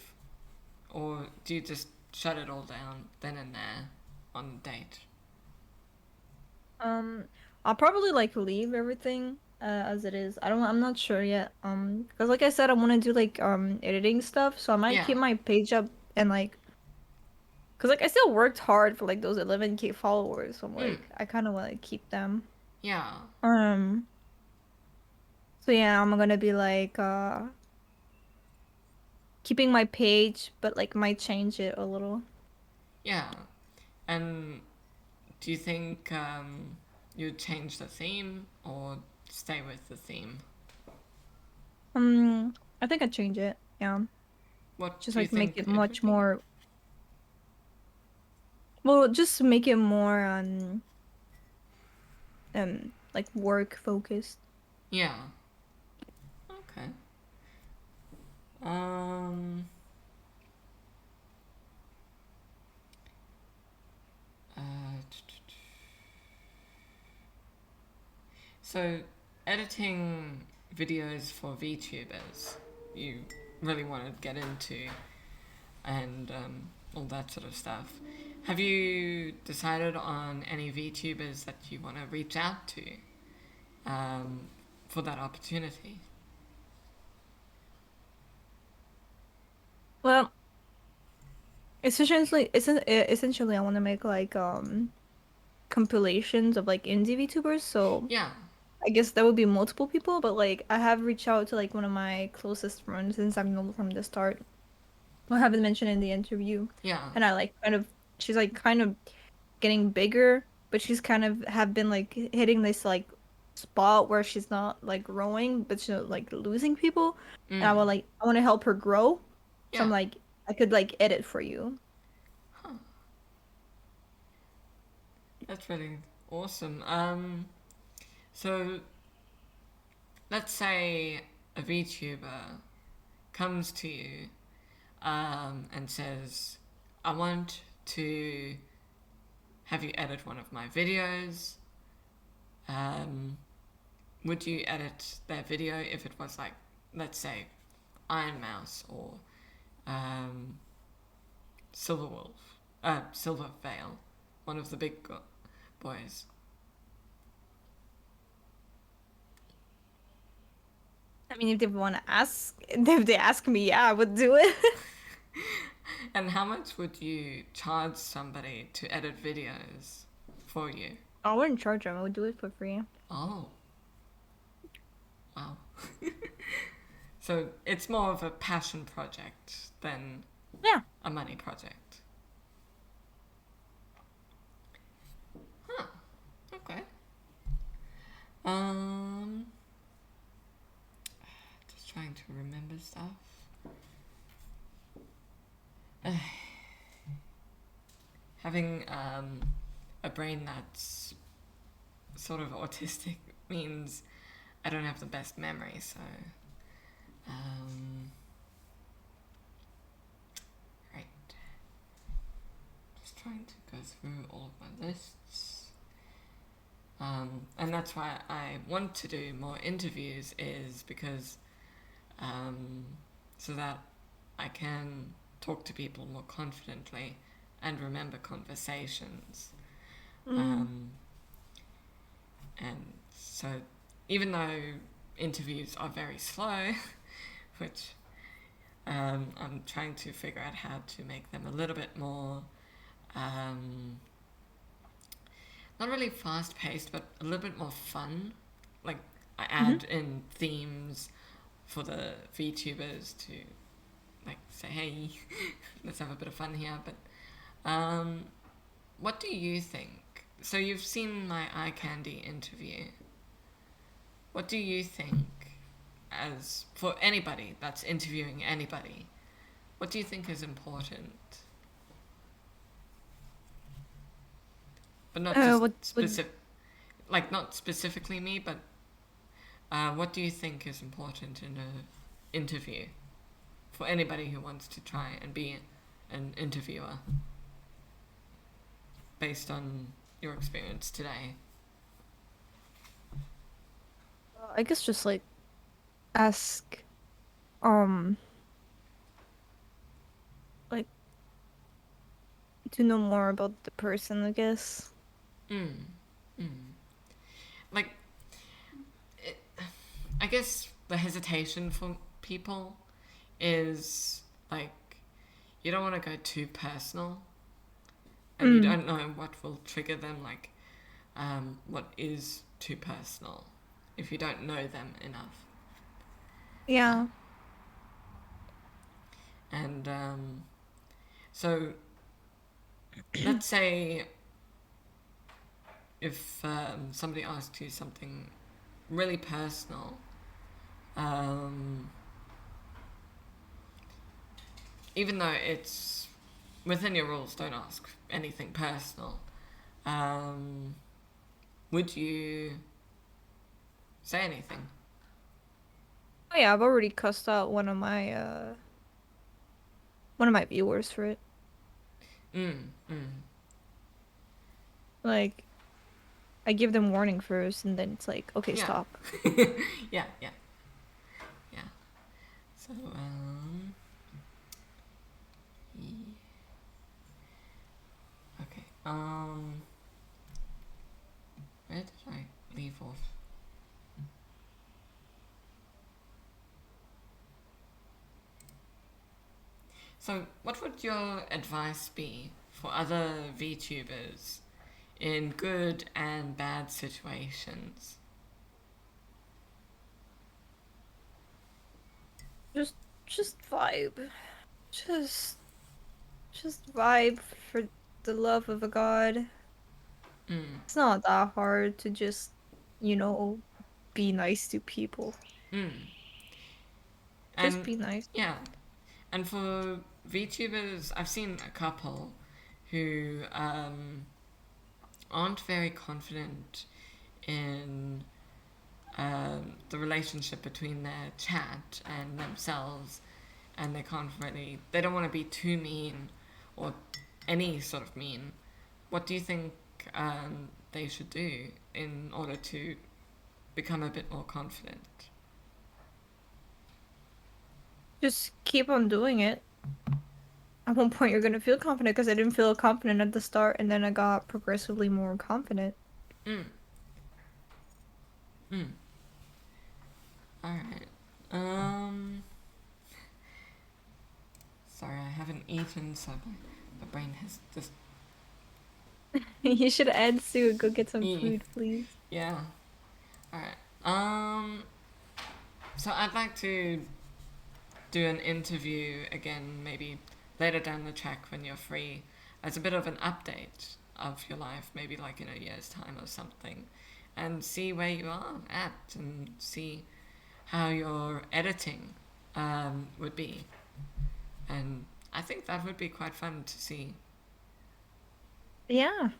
Or do you just shut it all down then and there on the date? Um, I'll probably like leave everything as it is. I'm not sure yet. Because like I said, I want to do like editing stuff, so I might Yeah. keep my page up and like, cause like I still worked hard for like those 11K followers, so I'm Mm. like I kind of want to keep them. Yeah. Um, so yeah, I'm gonna be like keeping my page, but like might change it a little. Yeah. And do you think you'd change the theme or stay with the theme? I think I'd change it. Yeah, What just do you like make think it it would much be? more. Well, just make it more like work focused. Yeah. Okay. Um. So, editing videos for VTubers, you really want to get into, and all that sort of stuff. Have you decided on any VTubers that you want to reach out to for that opportunity? Well, essentially I want to make like compilations of like indie VTubers, so Yeah, I guess that would be multiple people, but like I have reached out to like one of my closest friends since I've known from the start. I haven't mentioned in the interview. yeah, And I like kind of she's like kind of getting bigger, but she's kind of have been like hitting this like spot where she's not like growing, but she's like losing people. And I want to help her grow. So yeah. I'm like I could like edit for you. That's really awesome. So let's say a VTuber comes to you and says, I want to have you edit one of my videos. Would you edit their video if it was like, let's say, Iron Mouse or Silver Wolf, Silver Veil, one of the big boys? I mean, if they want to ask, if they ask me, yeah, I would do it. And how much would you charge somebody to edit videos for you? I wouldn't charge them. I would do it for free. Oh, wow. So it's more of a passion project than Yeah. a money project. Huh. Okay. Um, just trying to remember stuff. Having a brain that's sort of autistic means I don't have the best memory, so right. Just trying to go through all of my lists. And that's why I want to do more interviews, is because so that I can talk to people more confidently and remember conversations. And so, even though interviews are very slow, which I'm trying to figure out how to make them a little bit more, not really fast paced, but a little bit more fun. Like, I add in themes for the VTubers to, like, say, hey, let's have a bit of fun here. But what do you think? So you've seen my eye candy interview. What do you think, as for anybody that's interviewing anybody, what do you think is important? But not just What would specific, like not specifically me, but what do you think is important in an interview for anybody who wants to try and be an interviewer based on your experience today? I guess just like ask um like to know more about the person, I guess. Mm. Mm. Like, it, I guess the hesitation for people is like you don't want to go too personal, and you don't know what will trigger them. Like, what is too personal if you don't know them enough. Yeah. And so, let's say if somebody asks you something really personal, even though it's within your rules, don't ask anything personal. Would you say anything? Oh yeah, I've already cussed out one of my viewers for it. Mm, mm. Like I give them warning first and then it's like, okay, Yeah. stop. Yeah, yeah, yeah. So, okay. Where did I leave off? So, what would your advice be for other VTubers in good and bad situations? Just just vibe. Just just vibe for the love of a god. Mm, It's not that hard to just, be nice to people. mm. Just And be nice. yeah, and for VTubers, I've seen a couple who aren't very confident in the relationship between their chat and themselves, and they don't want to be too mean or any sort of mean. What do you think they should do in order to become a bit more confident? Just keep on doing it. At one point, you're gonna feel confident because I didn't feel confident at the start, and then I got progressively more confident. Mm. Mm. All right. Sorry, I haven't eaten, so my brain has just... You should end soon. Go get some Yeah. food, please. Yeah. Alright. So I'd like to do an interview again, maybe later down the track when you're free, as a bit of an update of your life, maybe like in a year's time or something, and see where you are at and see how your editing would be. And I think that would be quite fun to see Yeah.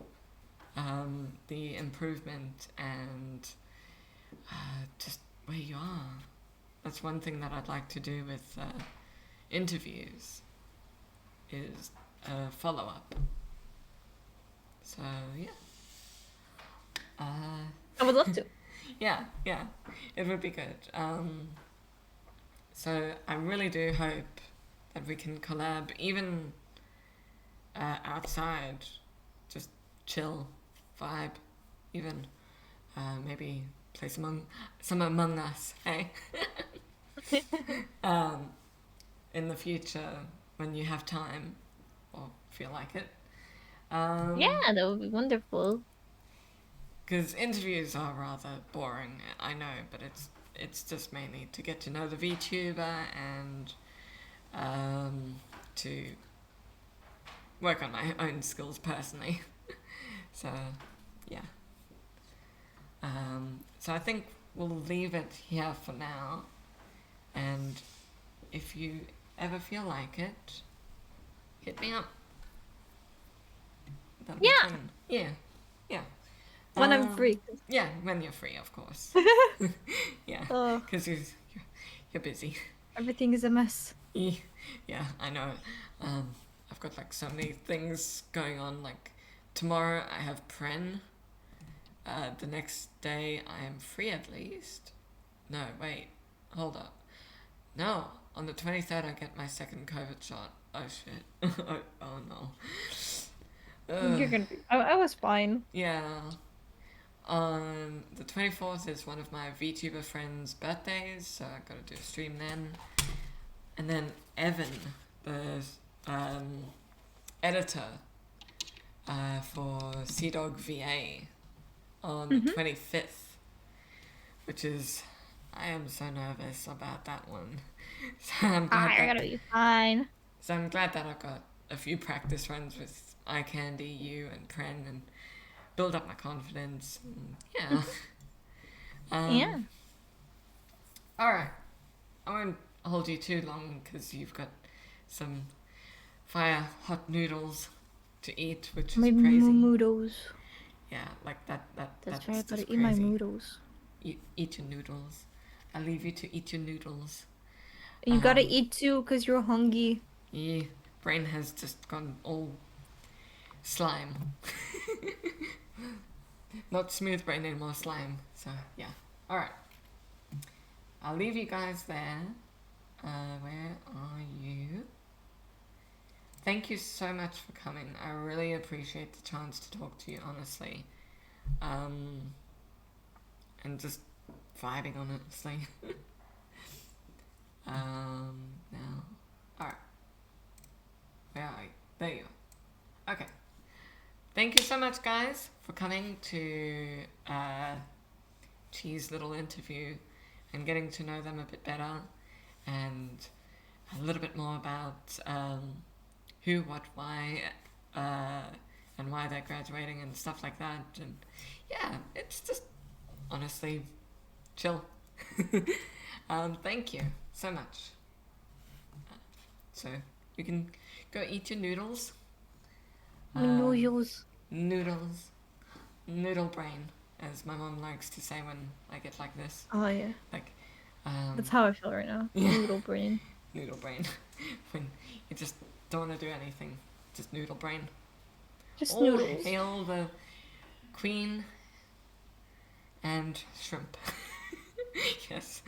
the improvement and just where you are. That's one thing that I'd like to do with interviews is follow up. So yeah. I would love to. Yeah, it would be good. So I really do hope that we can collab, even outside, just chill, vibe, even maybe play some Among Us, hey? In the future, when you have time or feel like it. Yeah, that would be wonderful. Because interviews are rather boring, I know, but it's just mainly to get to know the VTuber and to work on my own skills personally. So, yeah. So I think we'll leave it here for now. And if you ever feel like it, hit me up. That'll be Yeah. fun. Yeah. When I'm free. Yeah, when you're free, of course. Yeah, Oh, because you're busy. everything is a mess. Yeah, I know. I've got like so many things going on. Like tomorrow I have Pren. The next day I am free at least. No, wait, hold up. No, on the 23rd I get my second COVID shot. Oh shit. oh no. You're gonna be. I was fine. Yeah. On the 24th is one of my VTuber friends' birthdays, so I gotta do a stream then. And then Evan, the editor for CDog VA, on the 25th, which is, I am so nervous about that one. So I'm glad You're gonna be fine. So I'm glad that I've got a few practice runs with Eye Candy, you, and Pren, and build up my confidence. And yeah. Yeah. All right. I won't hold you too long because you've got some fire hot noodles to eat, which is My crazy. noodles. Yeah, like that. That's right. I just gotta eat crazy. my noodles. Eat your noodles. I leave you to eat your noodles. You gotta eat too, cause you're hungry. Yeah, brain has just gone all slime. Not smooth brain anymore, slime. So yeah. All right. I'll leave you guys there. Where are you? Thank you so much for coming. I really appreciate the chance to talk to you, honestly. And just vibing on it, honestly. Now. Alright. Where are you? There you are. Okay. Thank you so much, guys, for coming to CHII's little interview and getting to know them a bit better and a little bit more about who, what, why, and why they're graduating and stuff like that. And yeah, it's just honestly chill. Thank you so much. So you can go eat your noodles. Noodles. Noodles. Noodle brain, as my mom likes to say when I get like this. Oh yeah. Like, That's how I feel right now. Yeah. Noodle brain. Noodle brain. When you just don't want to do anything. Just noodle brain. Just Oh, noodles. hail the queen and shrimp. Yes.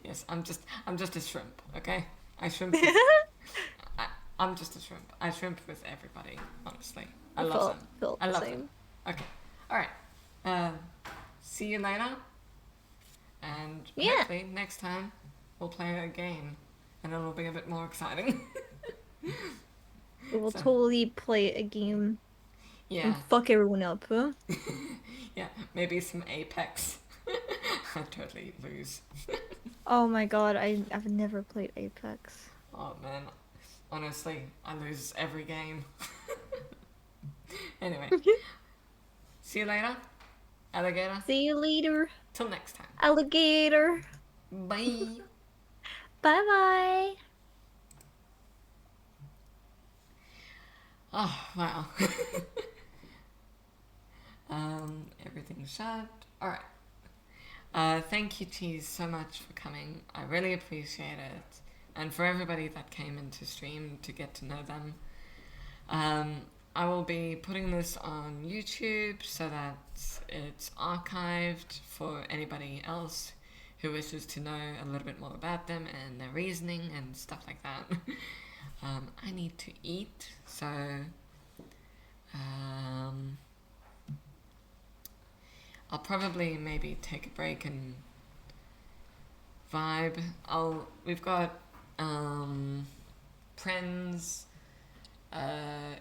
Yes, I'm just a shrimp, okay? I shrimp with, I'm just a shrimp. I shrimp with everybody, honestly. I love them. I love them. Okay. Alright. See you later. And Yeah. hopefully next time we'll play a game and it'll be a bit more exciting. We will So, totally play a game yeah, and fuck everyone up, huh? yeah, maybe some Apex. I totally lose. Oh my god, I've never played Apex. Oh man, honestly, I lose every game. Anyway, see you later, alligator. See you later, Till next time. alligator. Bye. Bye bye. Oh, wow. Everything's shut. Alright. Thank you, Cheese, so much for coming. I really appreciate it. And for everybody that came into stream to get to know them. I will be putting this on YouTube so that it's archived for anybody else who wishes to know a little bit more about them and their reasoning and stuff like that. I need to eat, so I'll probably maybe take a break and vibe. We've got Pren's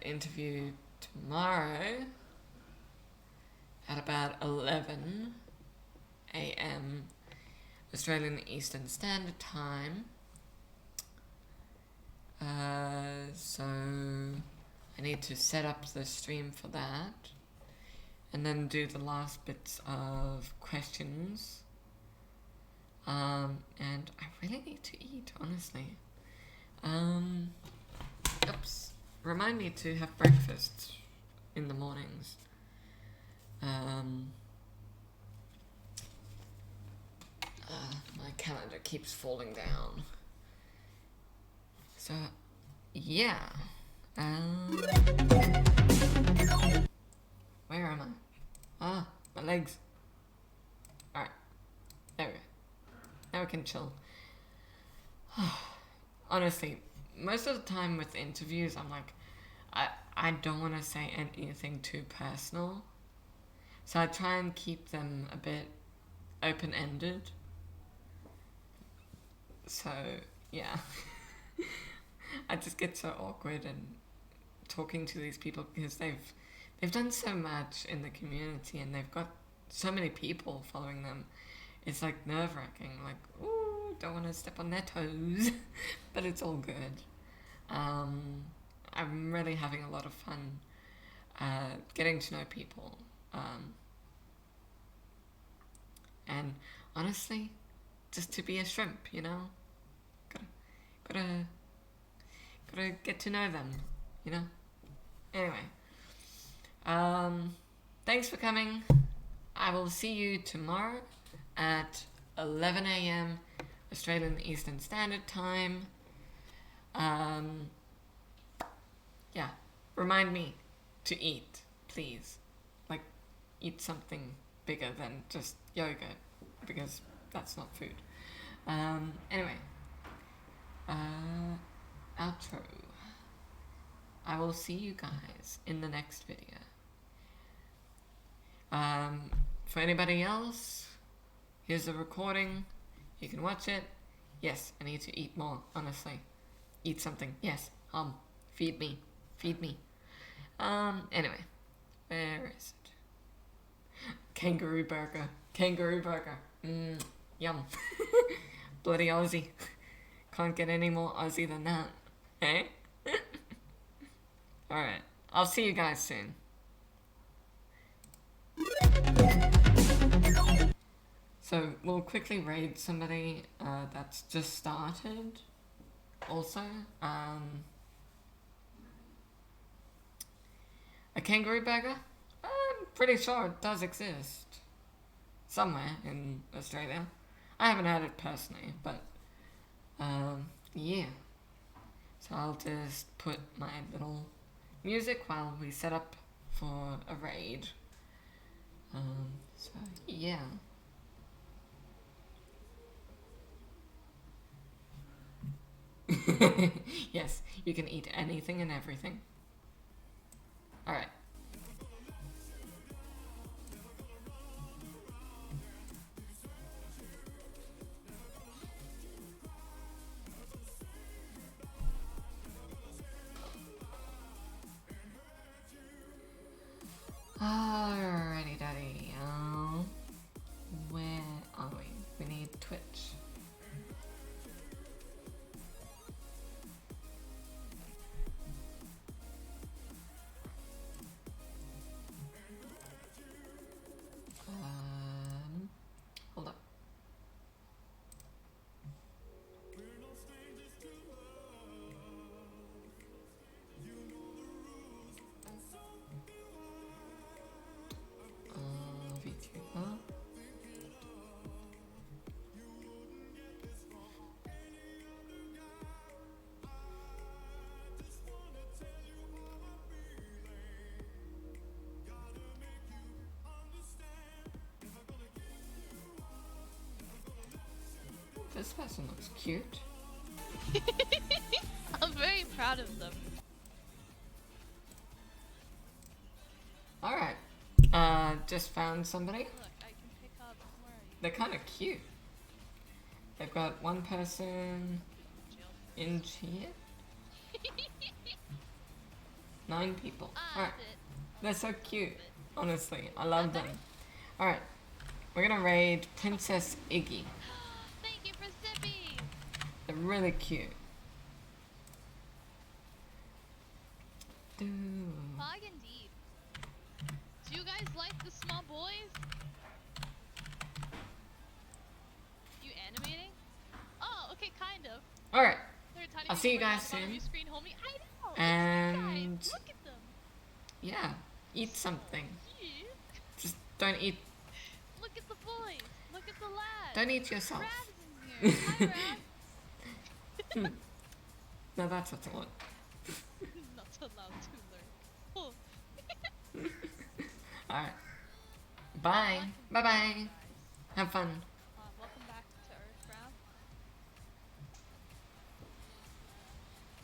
interview tomorrow at about 11 a.m. Australian Eastern Standard Time. So I need to set up the stream for that and then do the last bits of questions. And I really need to eat, honestly. Oops. Remind me to have breakfast in the mornings. My calendar keeps falling down. So, yeah. Where am I? Ah, my legs. Alright. There we go. Now we can chill. Honestly, most of the time with interviews, I'm like, I don't want to say anything too personal. So I try and keep them a bit open-ended. So, yeah. I just get so awkward and talking to these people because they've done so much in the community and they've got so many people following them. It's like nerve-wracking, like, ooh, don't want to step on their toes, but it's all good. I'm really having a lot of fun getting to know people. And honestly, just to be a shrimp, you know? Gotta get to know them, you know? Anyway, thanks for coming. I will see you tomorrow at 11 a.m. Australian Eastern Standard Time. Yeah, remind me to eat, please. Like, eat something bigger than just yogurt, because that's not food. Anyway, outro. I will see you guys in the next video. For anybody else, here's the recording. You can watch it. Yes, I need to eat more, honestly. Eat something. Yes, feed me. Feed me. Anyway, where is it? Kangaroo burger. Kangaroo burger. Yum. Bloody Aussie. Can't get any more Aussie than that. Eh? Alright. I'll see you guys soon. So, we'll quickly raid somebody that's just started. Also, a kangaroo burger? I'm pretty sure it does exist. Somewhere in Australia. I haven't had it personally, but yeah. So I'll just put my little music while we set up for a raid. So yeah. Yes, you can eat anything and everything. Alright. Alrighty, daddy. Where are we? We need Twitch. Hold up. VTuber. This person looks cute. I'm very proud of them. Alright. Just found somebody. Look, I can pick up. Where are you? They're kind of cute. They've got one person in here. 9 people. Alright. They're so cute. Honestly, I love them. Alright. We're gonna raid Princess Iggy. Thank you for sipping. They're really cute. Dude. Fog indeed. Do you guys like the small boys? You animating? Oh, okay, kind of. Alright. They're tiny I'll see you people right guys on the bottom of soon. your screen, homie. I know. And Guys, look at them. yeah, eat something. Yeah. Just don't eat. Look at the boys. Look at the lads. Don't eat yourself. Rabs in here. Hi, Rabs. No, that's what's on. Not allowed to learn. Oh. Alright. Bye. Bye bye. Have fun. Welcome back to Earth, Rab.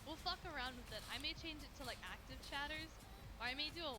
We'll fuck around with it. I may change it to like active chatters, or I may do a